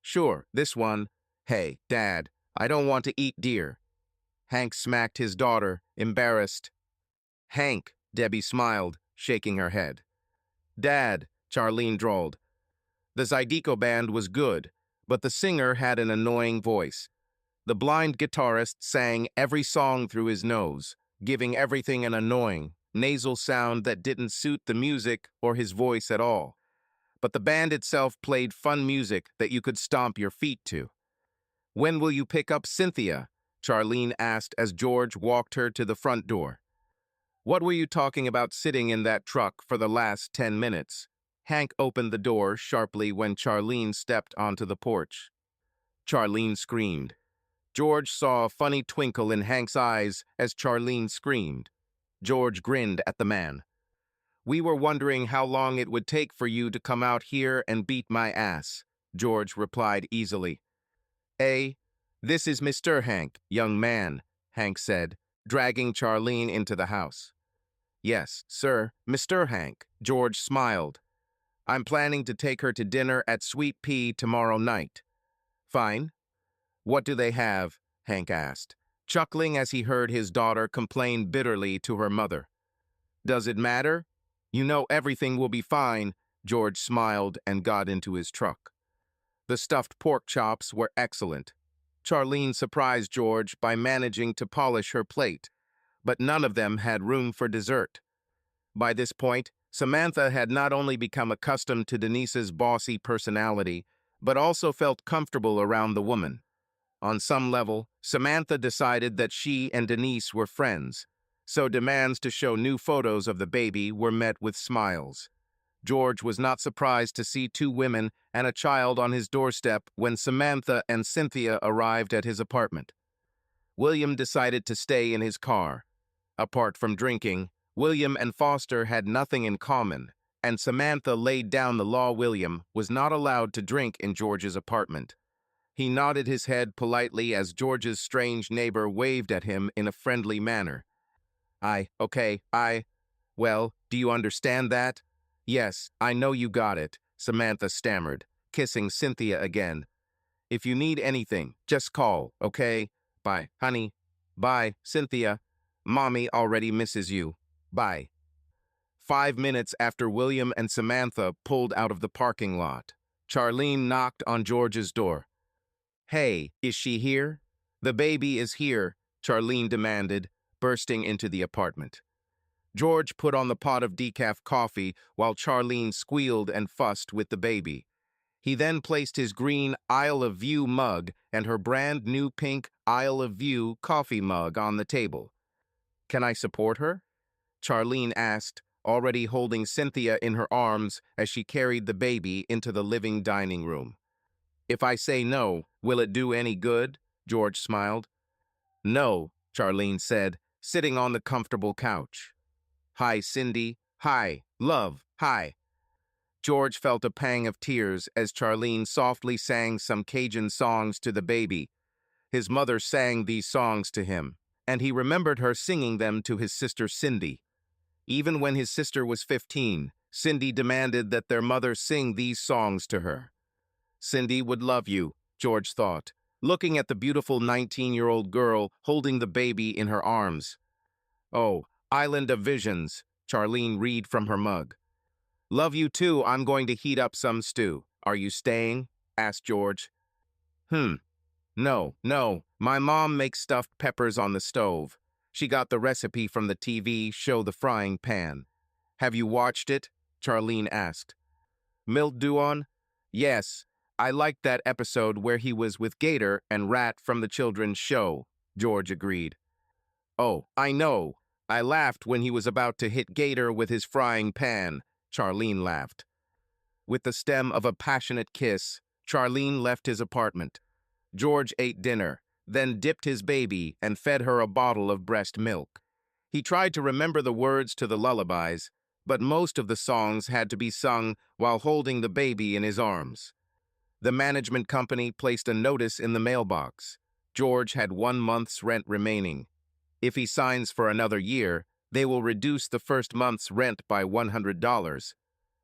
Sure, this one. Hey, Dad, I don't want to eat deer. Hank smacked his daughter, embarrassed. Hank, Debbie smiled, shaking her head. Dad, Charlene drawled. The Zydeco band was good, but the singer had an annoying voice. The blind guitarist sang every song through his nose, giving everything an annoying, nasal sound that didn't suit the music or his voice at all. But the band itself played fun music that you could stomp your feet to. When will you pick up Cynthia? Charlene asked as George walked her to the front door. What were you talking about sitting in that truck for the last 10 minutes? Hank opened the door sharply when Charlene stepped onto the porch. Charlene screamed. George saw a funny twinkle in Hank's eyes as Charlene screamed. George grinned at the man. We were wondering how long it would take for you to come out here and beat my ass, George replied easily. This is Mr. Hank, young man, Hank said, dragging Charlene into the house. Yes, sir, Mr. Hank, George smiled. I'm planning to take her to dinner at Sweet Pea tomorrow night. Fine. What do they have? Hank asked, chuckling as he heard his daughter complain bitterly to her mother. Does it matter? You know everything will be fine, George smiled and got into his truck. The stuffed pork chops were excellent. Charlene surprised George by managing to polish her plate, but none of them had room for dessert. By this point, Samantha had not only become accustomed to Denise's bossy personality, but also felt comfortable around the woman. On some level, Samantha decided that she and Denise were friends, so demands to show new photos of the baby were met with smiles. George was not surprised to see two women and a child on his doorstep when Samantha and Cynthia arrived at his apartment. William decided to stay in his car. Apart from drinking, William and Foster had nothing in common, and Samantha laid down the law. William was not allowed to drink in George's apartment. He nodded his head politely as George's strange neighbor waved at him in a friendly manner. Well, do you understand that? Yes, I know you got it, Samantha stammered, kissing Cynthia again. If you need anything, just call, okay? Bye, honey. Bye, Cynthia. Mommy already misses you. Bye. 5 minutes after William and Samantha pulled out of the parking lot, Charlene knocked on George's door. Hey, is she here? The baby is here, Charlene demanded, bursting into the apartment. George put on the pot of decaf coffee while Charlene squealed and fussed with the baby. He then placed his green Isle of View mug and her brand new pink Isle of View coffee mug on the table. Can I support her? Charlene asked, already holding Cynthia in her arms as she carried the baby into the living dining room. If I say no, will it do any good? George smiled. No, Charlene said, sitting on the comfortable couch. Hi, Cindy. Hi, love. Hi. George felt a pang of tears as Charlene softly sang some Cajun songs to the baby. His mother sang these songs to him, and he remembered her singing them to his sister Cindy. Even when his sister was 15, Cindy demanded that their mother sing these songs to her. Cindy would love you, George thought, looking at the beautiful 19-year-old girl holding the baby in her arms. Oh, Island of Visions, Charlene read from her mug. Love you too, I'm going to heat up some stew. Are you staying? Asked George. No, my mom makes stuffed peppers on the stove. She got the recipe from the TV show The Frying Pan. Have you watched it? Charlene asked. Milt Duon? Yes, I liked that episode where he was with Gator and Rat from the children's show, George agreed. Oh, I know. I laughed when he was about to hit Gator with his frying pan, Charlene laughed. With the stem of a passionate kiss, Charlene left his apartment. George ate dinner, then dipped his baby and fed her a bottle of breast milk. He tried to remember the words to the lullabies, but most of the songs had to be sung while holding the baby in his arms. The management company placed a notice in the mailbox. George had 1 month's rent remaining. If he signs for another year, they will reduce the first month's rent by $100.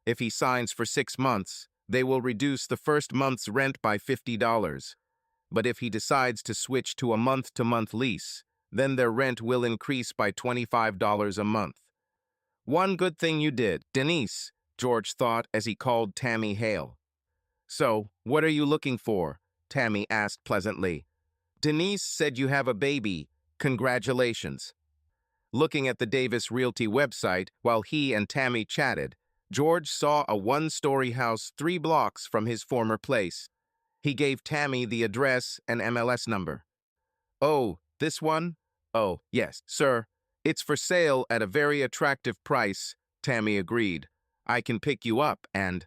If he signs for 6 months, they will reduce the first month's rent by $50. But if he decides to switch to a month-to-month lease, then their rent will increase by $25 a month. One good thing you did, Denise, George thought as he called Tammy Hale. So, what are you looking for? Tammy asked pleasantly. Denise said you have a baby. Congratulations. Looking at the Davis Realty website while he and Tammy chatted, George saw a 1-story house 3 blocks from his former place. He gave Tammy the address and MLS number. Oh, this one? Oh, yes, sir. It's for sale at a very attractive price, Tammy agreed. I can pick you up and...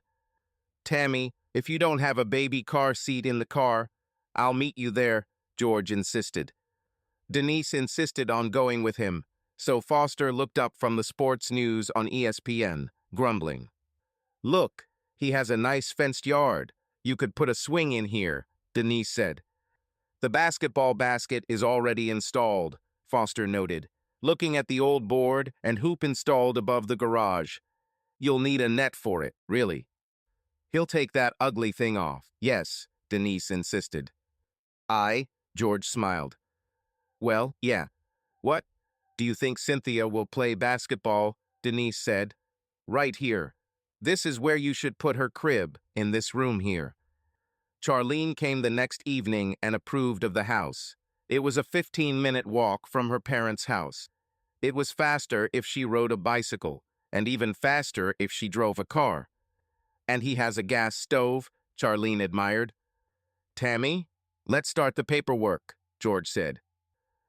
Tammy, if you don't have a baby car seat in the car, I'll meet you there, George insisted. Denise insisted on going with him, so Foster looked up from the sports news on ESPN, grumbling. Look, he has a nice fenced yard. You could put a swing in here, Denise said. The basketball basket is already installed, Foster noted, looking at the old board and hoop installed above the garage. You'll need a net for it, really. He'll take that ugly thing off. Yes, Denise insisted. George smiled. Well, yeah. What? Do you think Cynthia will play basketball? Denise said. Right here. This is where you should put her crib, in this room here. Charlene came the next evening and approved of the house. It was a 15-minute walk from her parents' house. It was faster if she rode a bicycle, and even faster if she drove a car. And he has a gas stove, Charlene admired. Tammy, let's start the paperwork, George said.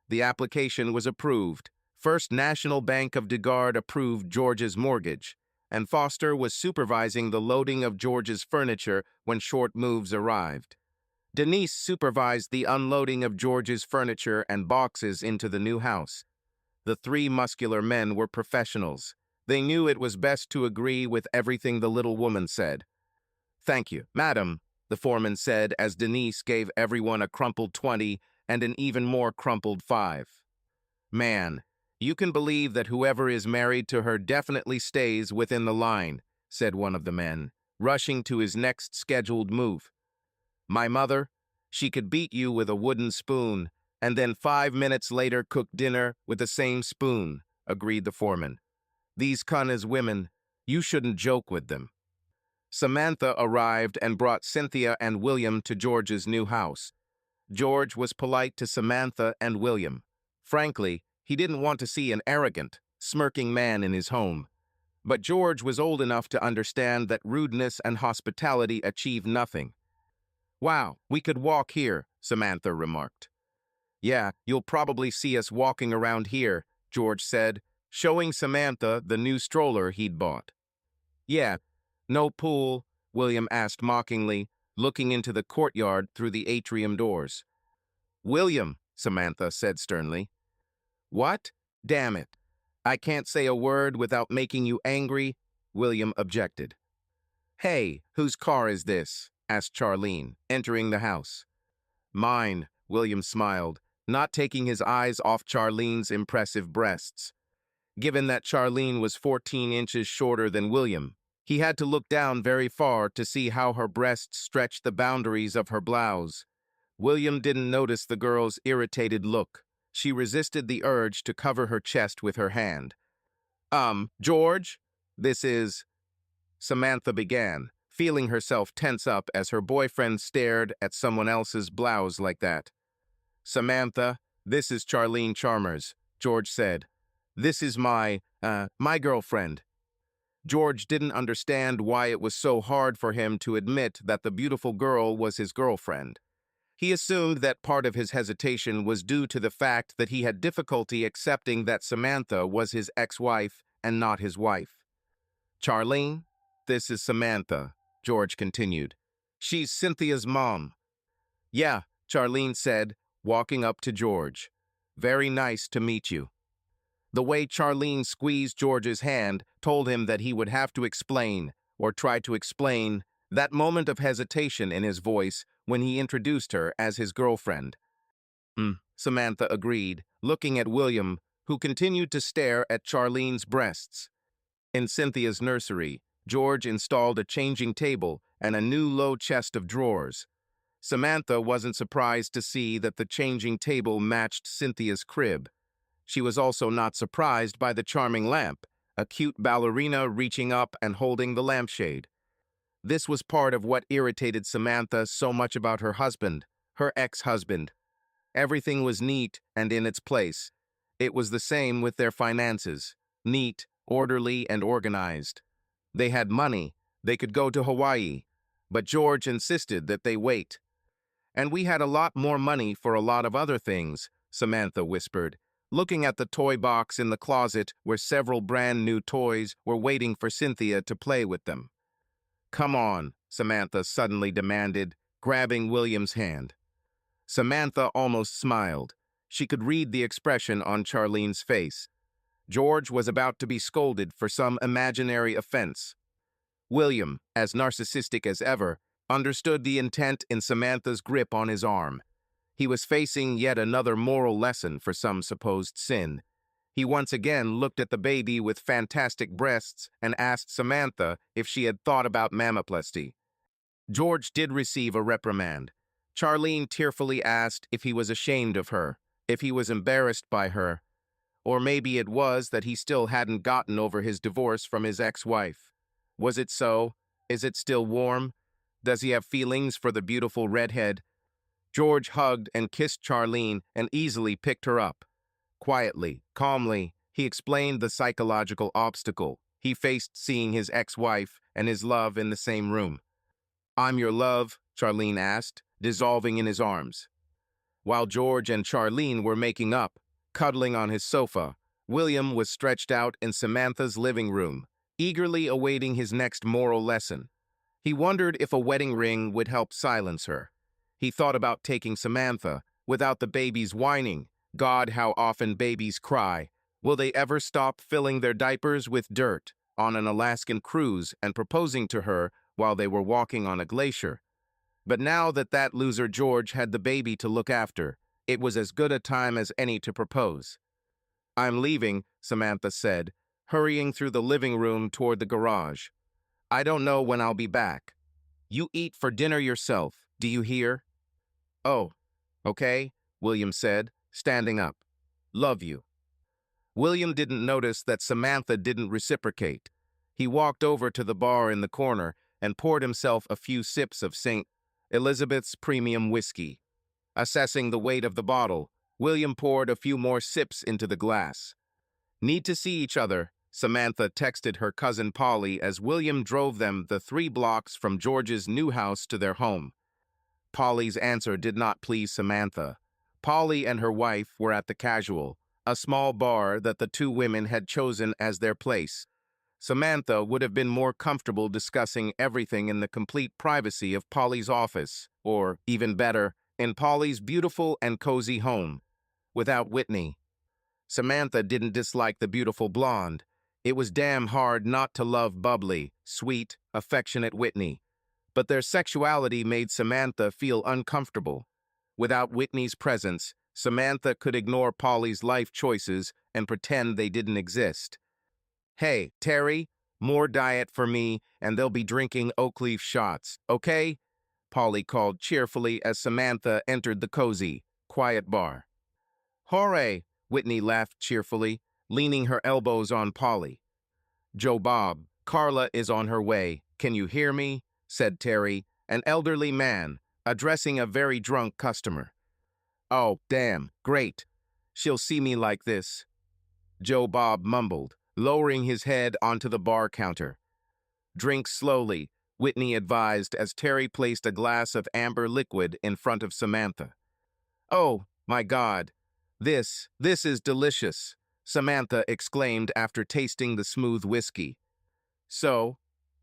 The application was approved. First National Bank of DeGard approved George's mortgage, and Foster was supervising the loading of George's furniture when short moves arrived. Denise supervised the unloading of George's furniture and boxes into the new house. The three muscular men were professionals. They knew it was best to agree with everything the little woman said. "Thank you, madam," the foreman said as Denise gave everyone a crumpled 20 and an even more crumpled 5. "Man, you can believe that whoever is married to her definitely stays within the line," said one of the men, rushing to his next scheduled move. "My mother, she could beat you with a wooden spoon, and then 5 minutes later cook dinner with the same spoon," agreed the foreman. "These cunnas women, you shouldn't joke with them." Samantha arrived and brought Cynthia and William to George's new house. George was polite to Samantha and William. Frankly, he didn't want to see an arrogant, smirking man in his home. But George was old enough to understand that rudeness and hospitality achieve nothing. "Wow, we could walk here," Samantha remarked. "Yeah, you'll probably see us walking around here," George said, showing Samantha the new stroller he'd bought. "Yeah, no pool?" William asked mockingly, looking into the courtyard through the atrium doors. "William," Samantha said sternly. "What? Damn it. I can't say a word without making you angry," William objected. "Hey, whose car is this?" asked Charlene, entering the house. "Mine," William smiled, not taking his eyes off Charlene's impressive breasts. Given that Charlene was 14 inches shorter than William, he had to look down very far to see how her breasts stretched the boundaries of her blouse. William didn't notice the girl's irritated look. She resisted the urge to cover her chest with her hand. George? This is..." Samantha began, feeling herself tense up as her boyfriend stared at someone else's blouse like that. "Samantha, this is Charlene Chalmers," George said. "This is my girlfriend." George didn't understand why it was so hard for him to admit that the beautiful girl was his girlfriend. He assumed that part of his hesitation was due to the fact that he had difficulty accepting that Samantha was his ex-wife and not his wife. "Charlene, this is Samantha," George continued. "She's Cynthia's mom." "Yeah," Charlene said, walking up to George. "Very nice to meet you." The way Charlene squeezed George's hand told him that he would have to explain, or try to explain, that moment of hesitation in his voice when he introduced her as his girlfriend. Samantha agreed, looking at William, who continued to stare at Charlene's breasts. In Cynthia's nursery, George installed a changing table and a new low chest of drawers. Samantha wasn't surprised to see that the changing table matched Cynthia's crib. She was also not surprised by the charming lamp, a cute ballerina reaching up and holding the lampshade. This was part of what irritated Samantha so much about her husband, her ex-husband. Everything was neat and in its place. It was the same with their finances, neat, orderly, and organized. They had money, they could go to Hawaii, but George insisted that they wait. "And we had a lot more money for a lot of other things," Samantha whispered, looking at the toy box in the closet where several brand new toys were waiting for Cynthia to play with them. "Come on," Samantha suddenly demanded, grabbing William's hand. Samantha almost smiled. She could read the expression on Charlene's face. George was about to be scolded for some imaginary offense. William, as narcissistic as ever, understood the intent in Samantha's grip on his arm. He was facing yet another moral lesson for some supposed sin. He once again looked at the baby with fantastic breasts and asked Samantha if she had thought about mammoplasty. George did receive a reprimand. Charlene tearfully asked if he was ashamed of her, if he was embarrassed by her, or maybe it was that he still hadn't gotten over his divorce from his ex-wife. Was it so? Is it still warm? Does he have feelings for the beautiful redhead? George hugged and kissed Charlene and easily picked her up. Quietly, calmly, he explained the psychological obstacle he faced seeing his ex-wife and his love in the same room. "I'm your love?" Charlene asked, dissolving in his arms. While George and Charlene were making up, cuddling on his sofa, William was stretched out in Samantha's living room, eagerly awaiting his next moral lesson. He wondered if a wedding ring would help silence her. He thought about taking Samantha, without the baby's whining. God, how often babies cry. Will they ever stop filling their diapers with dirt, on an Alaskan cruise and proposing to her while they were walking on a glacier? But now that loser George had the baby to look after, it was as good a time as any to propose. "I'm leaving," Samantha said, hurrying through the living room toward the garage. "I don't know when I'll be back. You eat for dinner yourself, do you hear?" "Oh, okay," William said, standing up. "Love you." William didn't notice that Samantha didn't reciprocate. He walked over to the bar in the corner and poured himself a few sips of St. Elizabeth's premium whiskey. Assessing the weight of the bottle, William poured a few more sips into the glass. "Need to see each other," Samantha texted her cousin Polly as William drove them the 3 blocks from George's new house to their home. Polly's answer did not please Samantha. Polly and her wife were at the Casual, a small bar that the two women had chosen as their place. Samantha would have been more comfortable discussing everything in the complete privacy of Polly's office, or, even better, in Polly's beautiful and cozy home, without Whitney. Samantha didn't dislike the beautiful blonde. It was damn hard not to love bubbly, sweet, affectionate Whitney. But their sexuality made Samantha feel uncomfortable. Without Whitney's presence, Samantha could ignore Polly's life choices and pretend they didn't exist. "Hey, Terry, more diet for me, and they'll be drinking oak leaf shots, okay?" Polly called cheerfully as Samantha entered the cozy, quiet bar. "Hooray!" Whitney laughed cheerfully, leaning her elbows on Polly. "Joe Bob, Carla is on her way. Can you hear me?" said Terry, an elderly man, addressing a very drunk customer. "Oh, damn, great. She'll see me like this," Joe Bob mumbled, lowering his head onto the bar counter. "Drink slowly," Whitney advised as Terry placed a glass of amber liquid in front of Samantha. "Oh, my God. This is delicious," Samantha exclaimed after tasting the smooth whiskey. "So,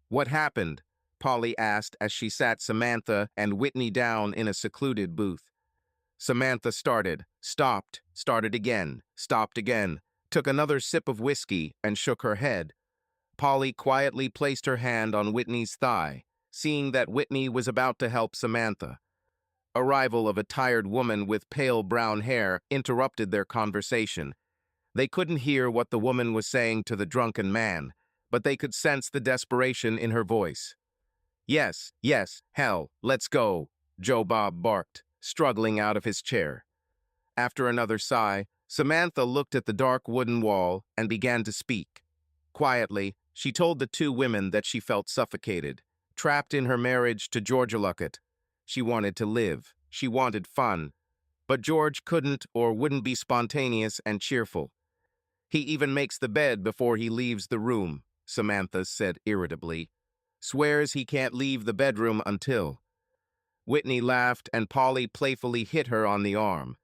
what happened?" Polly asked as she sat Samantha and Whitney down in a secluded booth. Samantha stopped, started again, stopped again, took another sip of whiskey and shook her head. Polly quietly placed her hand on Whitney's thigh, seeing that Whitney was about to help Samantha. Arrival of a tired woman with pale brown hair interrupted their conversation. They couldn't hear what the woman was saying to the drunken man, but they could sense the desperation in her voice. Yes, hell, let's go," Joe Bob barked, struggling out of his chair. After another sigh, Samantha looked at the dark wooden wall and began to speak. Quietly, she told the two women that she felt suffocated, trapped in her marriage to Georgia Luckett. She wanted to live. She wanted fun. But George couldn't or wouldn't be spontaneous and cheerful. "He even makes the bed before he leaves the room," Samantha said irritably. "Swears he can't leave the bedroom until—" Whitney laughed and Polly playfully hit her on the arm.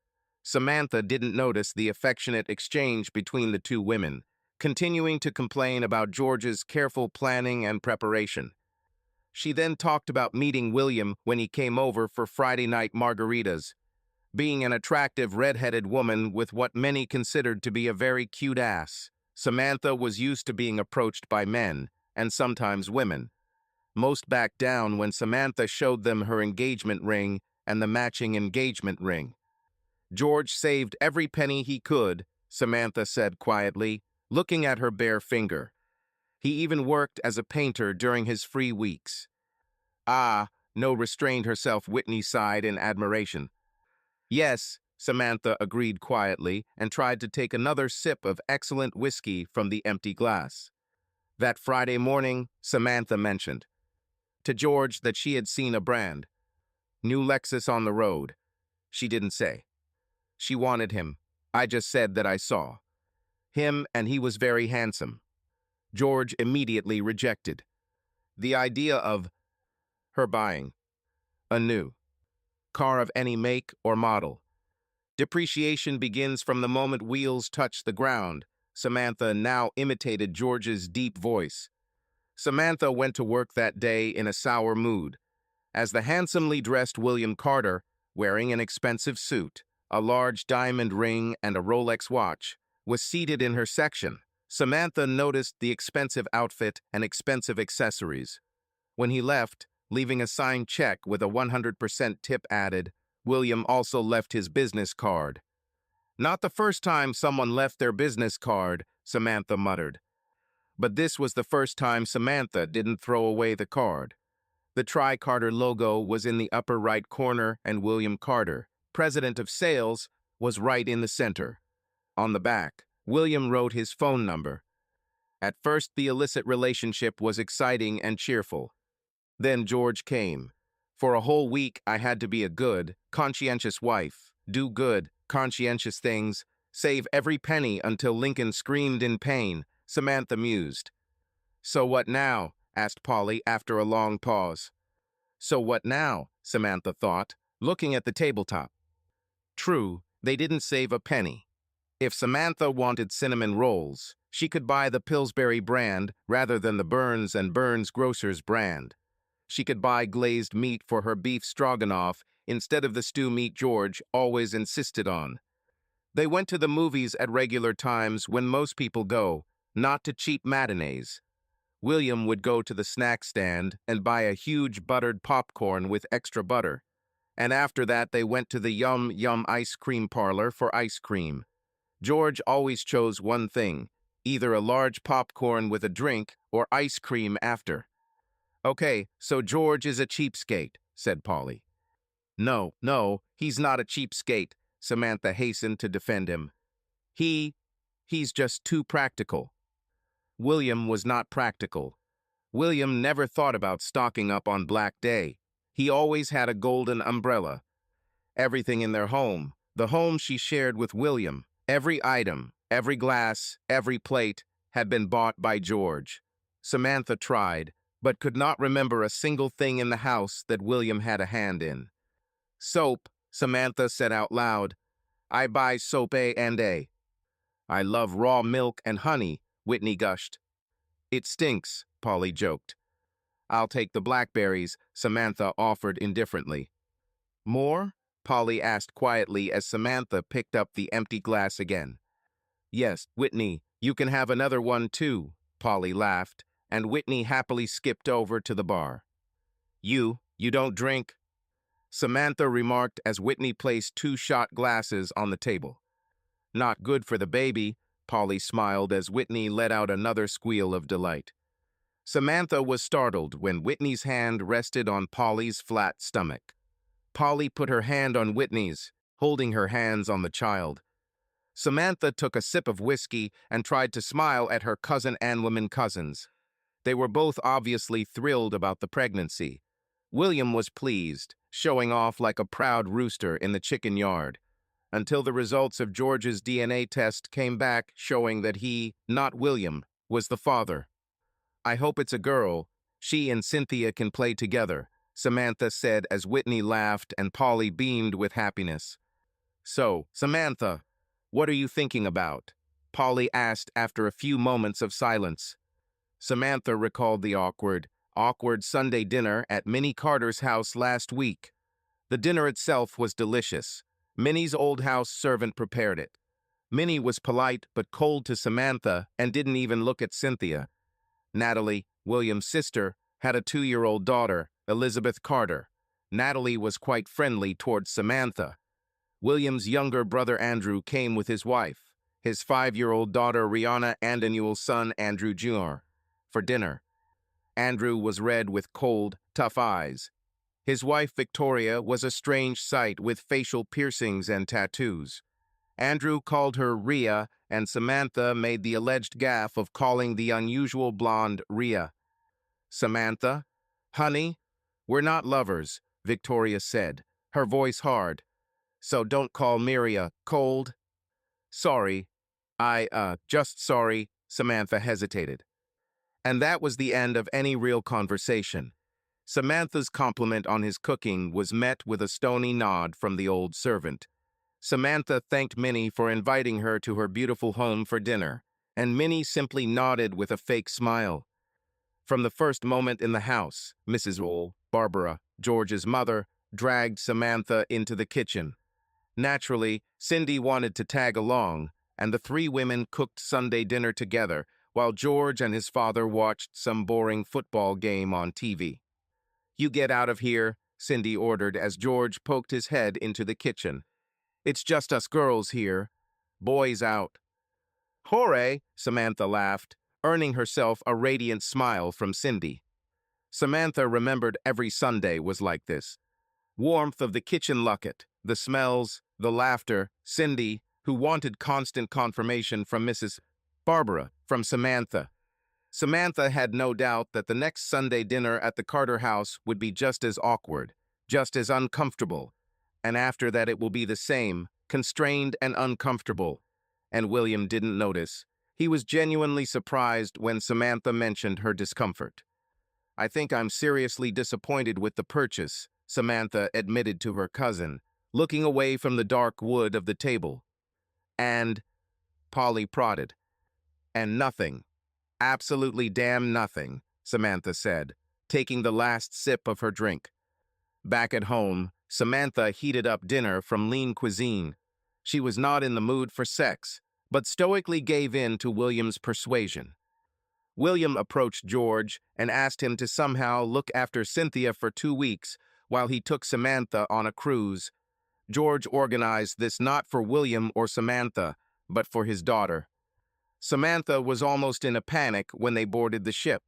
Samantha didn't notice the affectionate exchange between the two women, continuing to complain about George's careful planning and preparation. She then talked about meeting William when he came over for Friday night margaritas. Being an attractive red-headed woman with what many considered to be a very cute ass, Samantha was used to being approached by men, and sometimes women. Most backed down when Samantha showed them her engagement ring and the matching engagement ring. "George saved every penny he could," Samantha said quietly, looking at her bare finger. "He even worked as a painter during his free weeks." "Ah," no restrained herself, Whitney sighed in admiration. "Yes," Samantha agreed quietly and tried to take another sip of excellent whiskey from the empty glass. "That Friday morning," Samantha mentioned. To George that she had seen a brand new Lexus on the road. She didn't say. She wanted him. I just said that I saw him and he was very handsome. George immediately rejected the idea of her buying a new car of any make or model. Depreciation begins from the moment wheels touch the ground. Samantha now imitated George's deep voice. Samantha went to work that day in a sour mood. As the handsomely dressed William Carter, wearing an expensive suit, a large diamond ring, and a Rolex watch, was seated in her section, Samantha noticed the expensive outfit and expensive accessories. When he left, leaving a signed check with a 100% tip added, William also left his business card. Not the first time someone left their business card, Samantha muttered. But this was the first time Samantha didn't throw away the card. The Tri-Carter logo was in the upper right corner and William Carter, president of sales, was right in the center. On the back, William wrote his phone number. At first, the illicit relationship was exciting and cheerful. Then George came. For a whole week, I had to be a good, conscientious wife, do good, conscientious things, save every penny until Lincoln screamed in pain, Samantha mused. So what now? Asked Polly after a long pause. So what now? Samantha thought, looking at the tabletop. True, they didn't save a penny. If Samantha wanted cinnamon rolls, she could buy the Pillsbury brand rather than the Burns and Burns Grocers brand. She could buy glazed meat for her beef stroganoff instead of the stew meat George always insisted on. They went to the movies at regular times when most people go, not to cheap matinees. William would go to the snack stand and buy a huge buttered popcorn with extra butter. And after that, they went to the Yum Yum ice cream parlor for ice cream. George always chose one thing, either a large popcorn with a drink or ice cream after. Okay, so George is a cheapskate, said Polly. No, he's not a cheapskate, Samantha hastened to defend him. He's just too practical. William was not practical. William never thought about stocking up on Black Day. He always had a golden umbrella. Everything in their home, the home she shared with William, every item, every glass, every plate, had been bought by George. Samantha tried, but could not remember a single thing in the house that William had a hand in. Soap, Samantha said out loud. I buy soap A&A. I love raw milk and honey, Whitney gushed. It stinks, Polly joked. I'll take the blackberries, Samantha offered indifferently. More? Polly asked quietly as Samantha picked up the empty glass again. Yes, Whitney, you can have another one too, Polly laughed, and Whitney happily skipped over to the bar. You don't drink? Samantha remarked as Whitney placed 2 shot glasses on the table. Not good for the baby, Polly smiled as Whitney let out another squeal of delight. Samantha was startled when Whitney's hand rested on Polly's flat stomach. Polly put her hand on Whitney's, holding her hands on the child. Samantha took a sip of whiskey and tried to smile at her cousin and women cousins. They were both obviously thrilled about the pregnancy. William was pleased, showing off like a proud rooster in the chicken yard, until the results of George's DNA test came back showing that he, not William, was the father. I hope it's a girl. She and Cynthia can play together, Samantha said as Whitney laughed and Polly beamed with happiness. So, Samantha, what are you thinking about? Polly asked after a few moments of silence. Samantha recalled the awkward Sunday dinner at Minnie Carter's house last week. The dinner itself was delicious. Minnie's old house servant prepared it. Minnie was polite but cold to Samantha and didn't even look at Cynthia. Natalie, William's sister, had a 2-year-old daughter, Elizabeth Carter. Natalie was quite friendly towards Samantha. William's younger brother Andrew came with his wife, his 5-year-old daughter Rihanna and annual son Andrew Jr. for dinner. Andrew was red with cold, tough eyes. His wife Victoria was a strange sight with facial piercings and tattoos. Andrew called her Rhea, and Samantha made the alleged gaffe of calling the unusual blonde Rhea. Samantha? Honey, we're not lovers, Victoria said, her voice hard. So don't call Miria cold. Sorry. Just sorry, Samantha hesitated. And that was the end of any real conversation. Samantha's compliment on his cooking was met with a stony nod from the old servant. Samantha thanked Minnie for inviting her to her beautiful home for dinner, and Minnie simply nodded with a fake smile. From the first moment in the house, Mrs. Barbara, George's mother, dragged Samantha into the kitchen. Naturally, Cindy wanted to tag along, and the three women cooked Sunday dinner together while George and his father watched some boring football game on TV. You get out of here, Cindy ordered as George poked his head into the kitchen. It's just us girls here. Boys out. Hooray, Samantha laughed, earning herself a radiant smile from Cindy. Samantha remembered every Sunday was like this. Warmth of the kitchen locket, the smells, the laughter, Cindy, who wanted constant confirmation from Mrs. Barbara, from Samantha. Samantha had no doubt that the next Sunday dinner at the Carter house would be just as awkward, just as uncomfortable, and after that it will be the same, constrained and uncomfortable. And William didn't notice. He was genuinely surprised when Samantha mentioned her discomfort. I think I'm seriously disappointed with the purchase, Samantha admitted to her cousin, looking away from the dark wood of the table. And, Polly prodded. And nothing. Absolutely damn nothing, Samantha said, taking the last sip of her drink. Back at home, Samantha heated up dinner from lean cuisine. She was not in the mood for sex, but stoically gave in to William's persuasion. William approached George and asked him to somehow look after Cynthia for 2 weeks while he took Samantha on a cruise. George organized this not for William or Samantha, but for his daughter. Samantha was almost in a panic when they boarded the ship.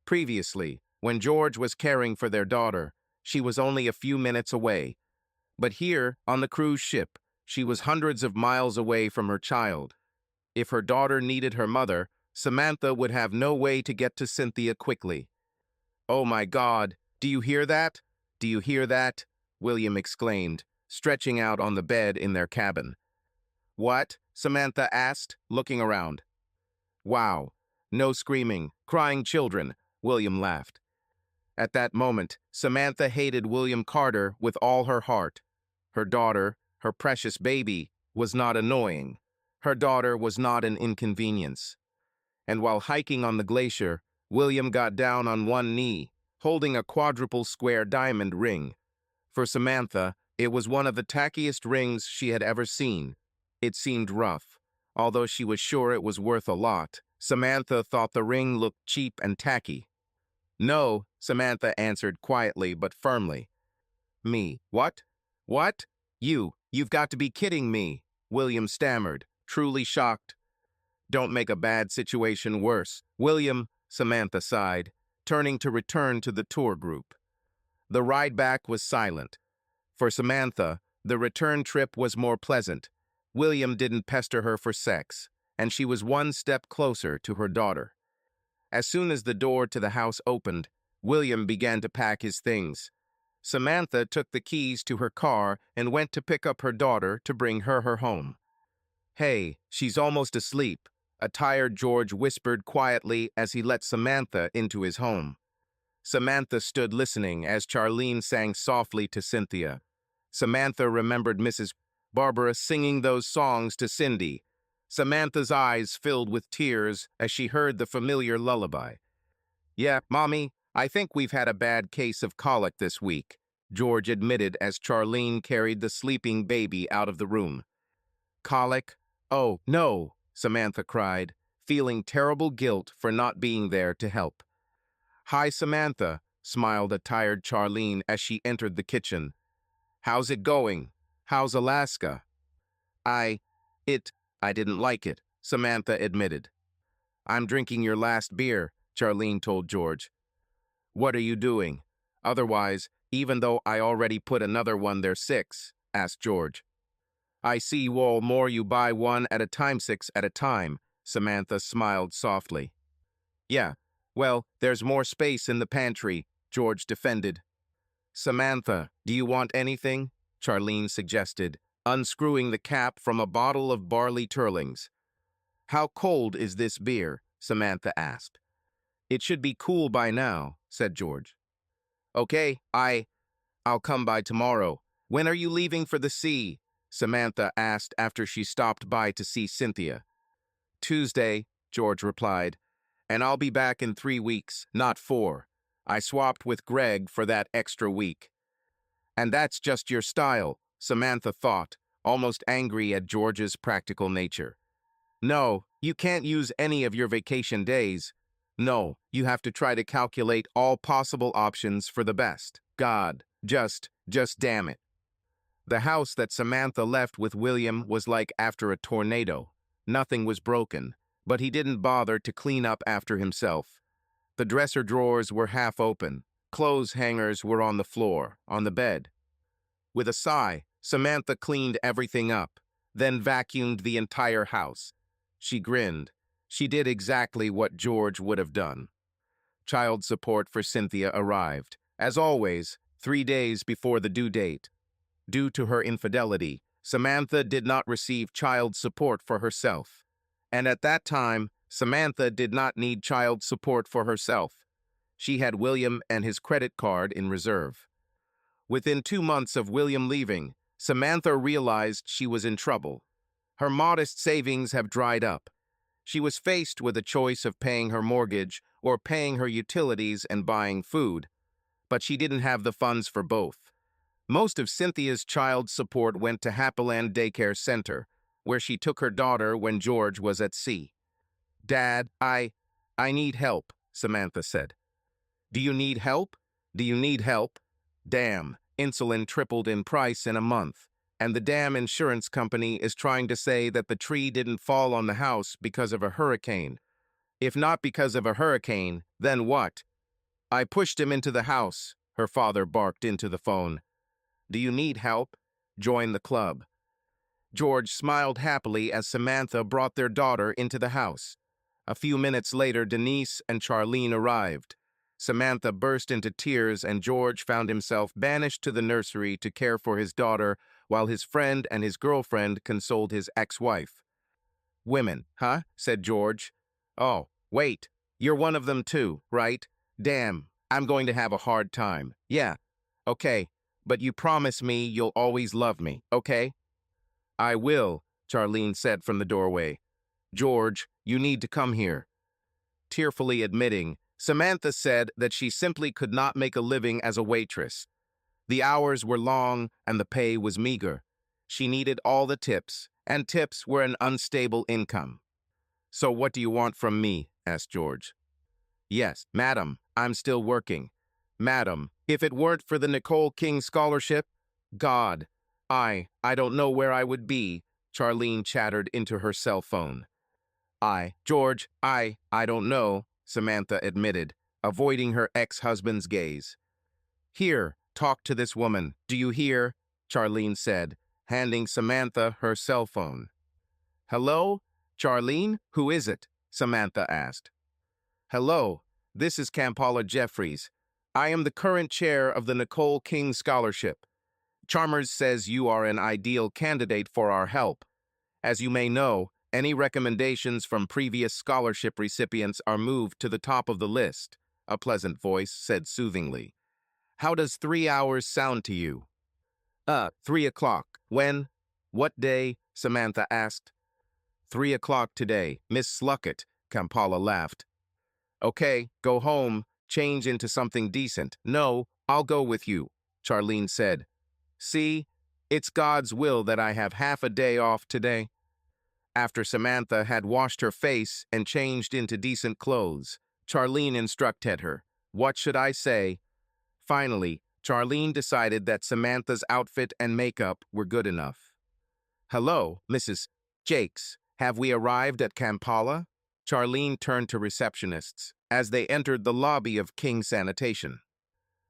Previously, when George was caring for their daughter, she was only a few minutes away. But here, on the cruise ship, she was hundreds of miles away from her child. If her daughter needed her mother, Samantha would have no way to get to Cynthia quickly. "Oh my God, do you hear that? Do you hear that?" William exclaimed, stretching out on the bed in their cabin. "What?" Samantha asked, looking around. "Wow, no screaming, crying children," William laughed. At that moment, Samantha hated William Carter with all her heart. Her daughter, her precious baby, was not annoying. Her daughter was not an inconvenience. And while hiking on the glacier, William got down on one knee, holding a quadruple square diamond ring. For Samantha, it was one of the tackiest rings she had ever seen. It seemed rough. Although she was sure it was worth a lot, Samantha thought the ring looked cheap and tacky. "No," Samantha answered quietly but firmly. "Me? What? What? You've got to be kidding me," William stammered, truly shocked. "Don't make a bad situation worse, William," Samantha sighed, turning to return to the tour group. The ride back was silent. For Samantha, the return trip was more pleasant. William didn't pester her for sex, and she was one step closer to her daughter. As soon as the door to the house opened, William began to pack his things. Samantha took the keys to her car and went to pick up her daughter to bring her home. "Hey, she's almost asleep," a tired George whispered quietly as he let Samantha into his home. Samantha stood listening as Charlene sang softly to Cynthia. Samantha remembered Mrs. Barbara singing those songs to Cindy. Samantha's eyes filled with tears as she heard the familiar lullaby. "Yeah, Mommy, I think we've had a bad case of colic this week," George admitted as Charlene carried the sleeping baby out of the room. "Colic? Oh, no," Samantha cried, feeling terrible guilt for not being there to help. "Hi, Samantha," smiled a tired Charlene as she entered the kitchen. "How's it going? How's Alaska?" I didn't like it," Samantha admitted. "I'm drinking your last beer," Charlene told George. "What are you doing? Otherwise, even though I already put another one there 6, asked George. "I see you all more you buy one at a time 6 at a time," Samantha smiled softly. "Yeah, well, there's more space in the pantry," George defended. Samantha, do you want anything? Charlene suggested, unscrewing the cap from a bottle of barley turlings. How cold is this beer? Samantha asked. It should be cool by now, said George. Okay, I'll come by tomorrow. When are you leaving for the sea? Samantha asked after she stopped by to see Cynthia. Tuesday, George replied, and I'll be back in 3 weeks, not 4. I swapped with Greg for that extra week. And that's just your style, Samantha thought, almost angry at George's practical nature. No, you can't use any of your vacation days. No, you have to try to calculate all possible options for the best. God, just damn it. The house that Samantha left with William was like after a tornado. Nothing was broken, but he didn't bother to clean up after himself. The dresser drawers were half open. Clothes hangers were on the floor, on the bed. With a sigh, Samantha cleaned everything up, then vacuumed the entire house. She grinned. She did exactly what George would have done. Child support for Cynthia arrived, as always, 3 days before the due date. Due to her infidelity, Samantha did not receive child support for herself. And at that time, Samantha did not need child support for herself. She had William and his credit card in reserve. Within 2 months of William leaving, Samantha realized she was in trouble. Her modest savings have dried up. She was faced with a choice of paying her mortgage or paying her utilities and buying food, but she didn't have the funds for both. Most of Cynthia's child support went to Happyland Daycare Center, where she took her daughter when George was at sea. Dad, I need help, Samantha said. Do you need help? Do you need help? Damn, insulin tripled in price in a month, and the damn insurance company is trying to say that the tree didn't fall on the house because of a hurricane. If not because of a hurricane, then what? I pushed him into the house, her father barked into the phone. Do you need help? Join the club. George smiled happily as Samantha brought their daughter into the house. A few minutes later, Denise and Charlene arrived. Samantha burst into tears and George found himself banished to the nursery to care for his daughter while his friend and his girlfriend consoled his ex-wife. Women, huh? Said George. Oh, wait, you're one of them too, right? Damn, I'm going to have a hard time. Yeah, okay, but you promise me you'll always love me, okay? I will, Charlene said from the doorway. George, you need to come here. Tearfully admitting, Samantha said that she simply could not make a living as a waitress. The hours were long and the pay was meager. She needed all the tips, and tips were an unstable income. So what do you want from me? Asked George. Yes, madam, I'm still working. Madam, if it weren't for the Nicole King Scholarship, God, I don't know where I would be, Charlene chattered into her cell phone. George, I don't know, Samantha admitted, avoiding her ex-husband's gaze. Here, talk to this woman, do you hear? Charlene said, handing Samantha her cell phone. Hello? Charlene, who is it? Samantha asked. Hello, this is Kampala Jeffries. I am the current chair of the Nicole King Scholarship. Chalmers says you are an ideal candidate for our help. As you may know, any recommendations from previous scholarship recipients are moved to the top of the list, a pleasant voice said soothingly. How does 3 hours sound to you? 3 o'clock. When? What day? Samantha asked. 3 o'clock today, Miss Sluckett, Kampala laughed. Okay, go home, change into something decent. No, I'll go with you, Charlene said. See, it's God's will that I have half a day off today. After Samantha had washed her face and changed into decent clothes, Charlene instructed her, what should I say? Finally, Charlene decided that Samantha's outfit and makeup were good enough. Hello, Mrs. Jakes. Have we arrived at Kampala? Charlene turned to receptionists as they entered the lobby of King Sanitation.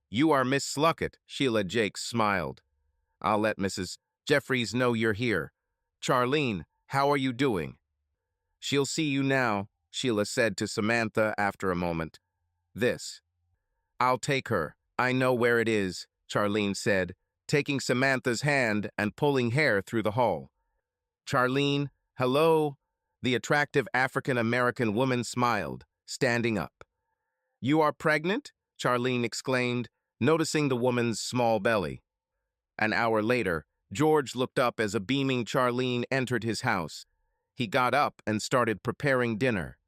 You are Miss Sluckett, Sheila Jakes smiled. I'll let Mrs. Jeffries know you're here. Charlene, how are you doing? She'll see you now, Sheila said to Samantha after a moment. This. I'll take her. I know where it is, Charlene said, taking Samantha's hand and pulling hair through the hall. Charlene, hello? The attractive African-American woman smiled, standing up. You are pregnant? Charlene exclaimed, noticing the woman's small belly. An hour later, George looked up as a beaming Charlene entered his house. He got up and started preparing dinner.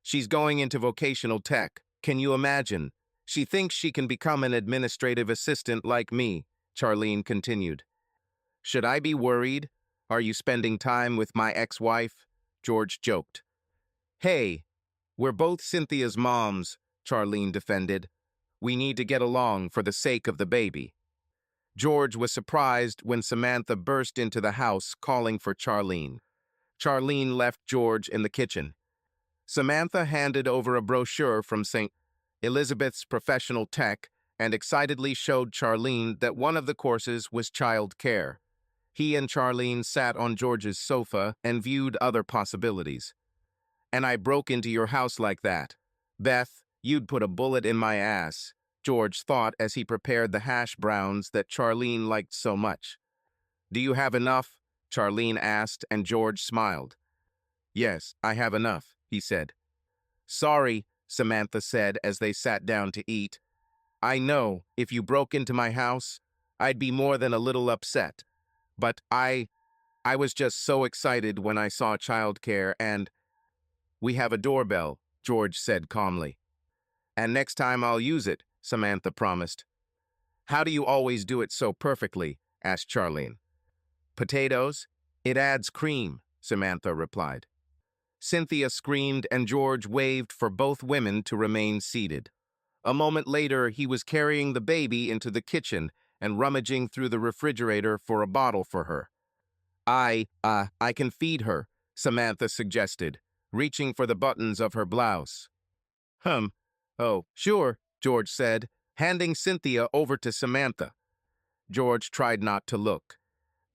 She's going into vocational tech. Can you imagine? She thinks she can become an administrative assistant like me, Charlene continued. Should I be worried? Are you spending time with my ex-wife? George joked. Hey, we're both Cynthia's moms, Charlene defended. We need to get along for the sake of the baby. George was surprised when Samantha burst into the house calling for Charlene. Charlene left George in the kitchen. Samantha handed over a brochure from St. Elizabeth's Professional Tech and excitedly showed Charlene that one of the courses was child care. He and Charlene sat on George's sofa and viewed other possibilities. And I broke into your house like that. Beth, you'd put a bullet in my ass, George thought as he prepared the hash browns that Charlene liked so much. Do you have enough? Charlene asked, and George smiled. Yes, I have enough, he said. Sorry, Samantha said as they sat down to eat. I know, if you broke into my house, I'd be more than a little upset. But I was just so excited when I saw childcare and... We have a doorbell, George said calmly. And next time I'll use it, Samantha promised. How do you always do it so perfectly? Asked Charlene. Potatoes? It adds cream, Samantha replied. Cynthia screamed and George waved for both women to remain seated. A moment later, he was carrying the baby into the kitchen and rummaging through the refrigerator for a bottle for her. I can feed her, Samantha suggested, reaching for the buttons of her blouse. Oh, sure, George said, handing Cynthia over to Samantha. George tried not to look.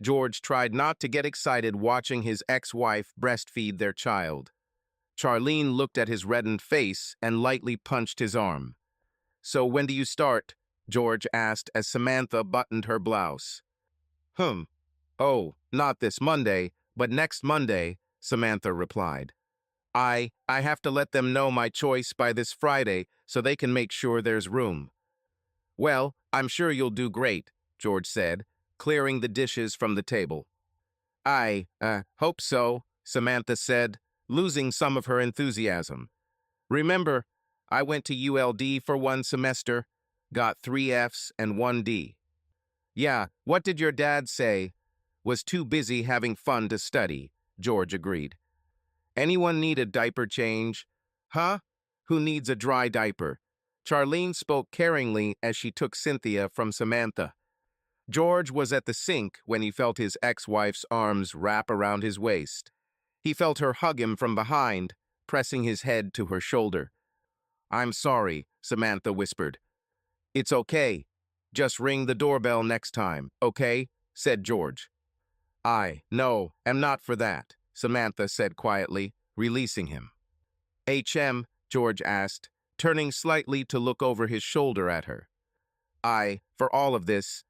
George tried not to get excited watching his ex-wife breastfeed their child. Charlene looked at his reddened face and lightly punched his arm. So when do you start? George asked as Samantha buttoned her blouse. Oh, not this Monday, but next Monday, Samantha replied. I have to let them know my choice by this Friday so they can make sure there's room. Well, I'm sure you'll do great, George said, clearing the dishes from the table. I hope so, Samantha said, losing some of her enthusiasm. Remember, I went to ULD for 1 semester, got 3 Fs and 1 D. Yeah, what did your dad say? Was too busy having fun to study, George agreed. Anyone need a diaper change? Huh? Who needs a dry diaper? Charlene spoke caringly as she took Cynthia from Samantha. George was at the sink when he felt his ex-wife's arms wrap around his waist. He felt her hug him from behind, pressing his head to her shoulder. I'm sorry, Samantha whispered. It's okay. Just ring the doorbell next time, okay? Said George. No, am not for that, Samantha said quietly, releasing him. HM, George asked, turning slightly to look over his shoulder at her. For all of this,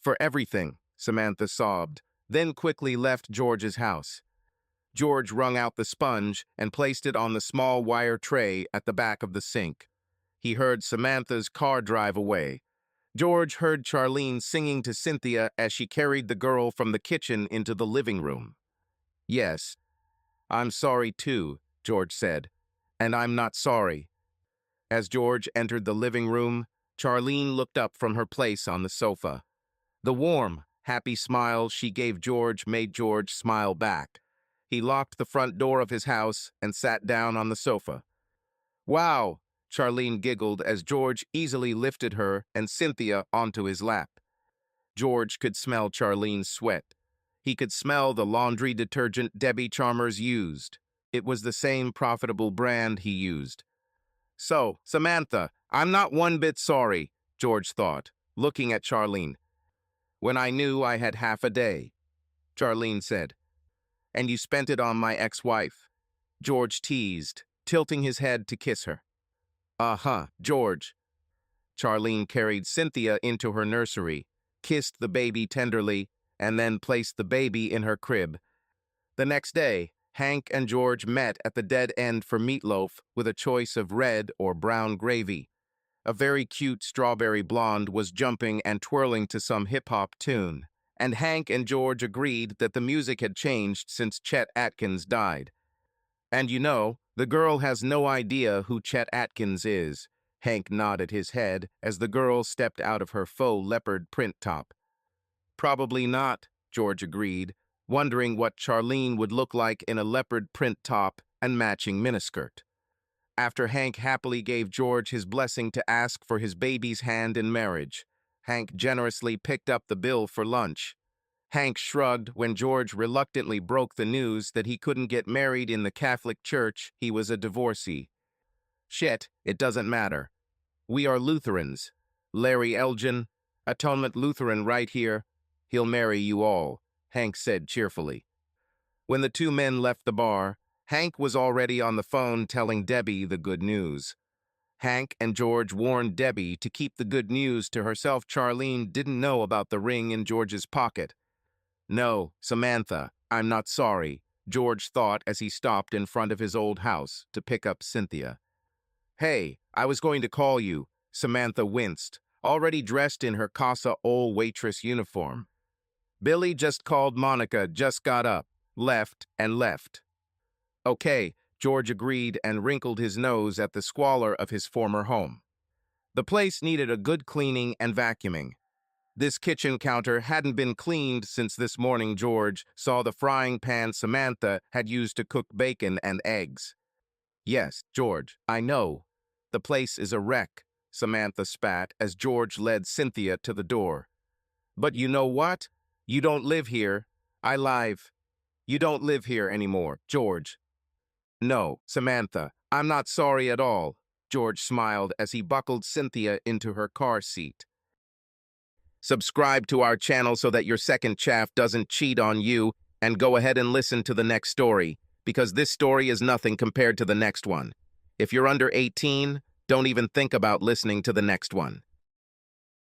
for everything, Samantha sobbed, then quickly left George's house. George wrung out the sponge and placed it on the small wire tray at the back of the sink. He heard Samantha's car drive away. George heard Charlene singing to Cynthia as she carried the girl from the kitchen into the living room. Yes, I'm sorry too, George said, and I'm not sorry. As George entered the living room, Charlene looked up from her place on the sofa. The warm, happy smile she gave George made George smile back. He locked the front door of his house and sat down on the sofa. Wow, Charlene giggled as George easily lifted her and Cynthia onto his lap. George could smell Charlene's sweat. He could smell the laundry detergent Debbie Chalmers used. It was the same profitable brand he used. So, Samantha, I'm not one bit sorry, George thought, looking at Charlene. When I knew I had half a day, Charlene said. And you spent it on my ex-wife, George teased, tilting his head to kiss her. Uh-huh, George. Charlene carried Cynthia into her nursery, kissed the baby tenderly, and then placed the baby in her crib. The next day, Hank and George met at the dead end for meatloaf with a choice of red or brown gravy. A very cute strawberry blonde was jumping and twirling to some hip-hop tune, and Hank and George agreed that the music had changed since Chet Atkins died. And you know, the girl has no idea who Chet Atkins is. Hank nodded his head as the girl stepped out of her faux leopard print top. Probably not, George agreed, wondering what Charlene would look like in a leopard print top and matching miniskirt. After Hank happily gave George his blessing to ask for his baby's hand in marriage, Hank generously picked up the bill for lunch. Hank shrugged when George reluctantly broke the news that he couldn't get married in the Catholic Church. He was a divorcee. Shit, it doesn't matter. We are Lutherans. Larry Elgin, Atonement Lutheran right here. He'll marry you all, Hank said cheerfully. When the two men left the bar, Hank was already on the phone telling Debbie the good news. Hank and George warned Debbie to keep the good news to herself. Charlene didn't know about the ring in George's pocket. No, Samantha, I'm not sorry, George thought as he stopped in front of his old house to pick up Cynthia. Hey, I was going to call you, Samantha winced, already dressed in her Casa Ol waitress uniform. Billy just called. Monica just got up, left. Okay, George agreed and wrinkled his nose at the squalor of his former home. The place needed a good cleaning and vacuuming. This kitchen counter hadn't been cleaned since this morning George saw the frying pan Samantha had used to cook bacon and eggs. Yes, George, I know. The place is a wreck, Samantha spat as George led Cynthia to the door. But you know what? You don't live here. I live. You don't live here anymore, George. No, Samantha, I'm not sorry at all, George smiled as he buckled Cynthia into her car seat. Subscribe to our channel so that your second chaff doesn't cheat on you, and go ahead and listen to the next story, because this story is nothing compared to the next one. If you're under 18, don't even think about listening to the next one.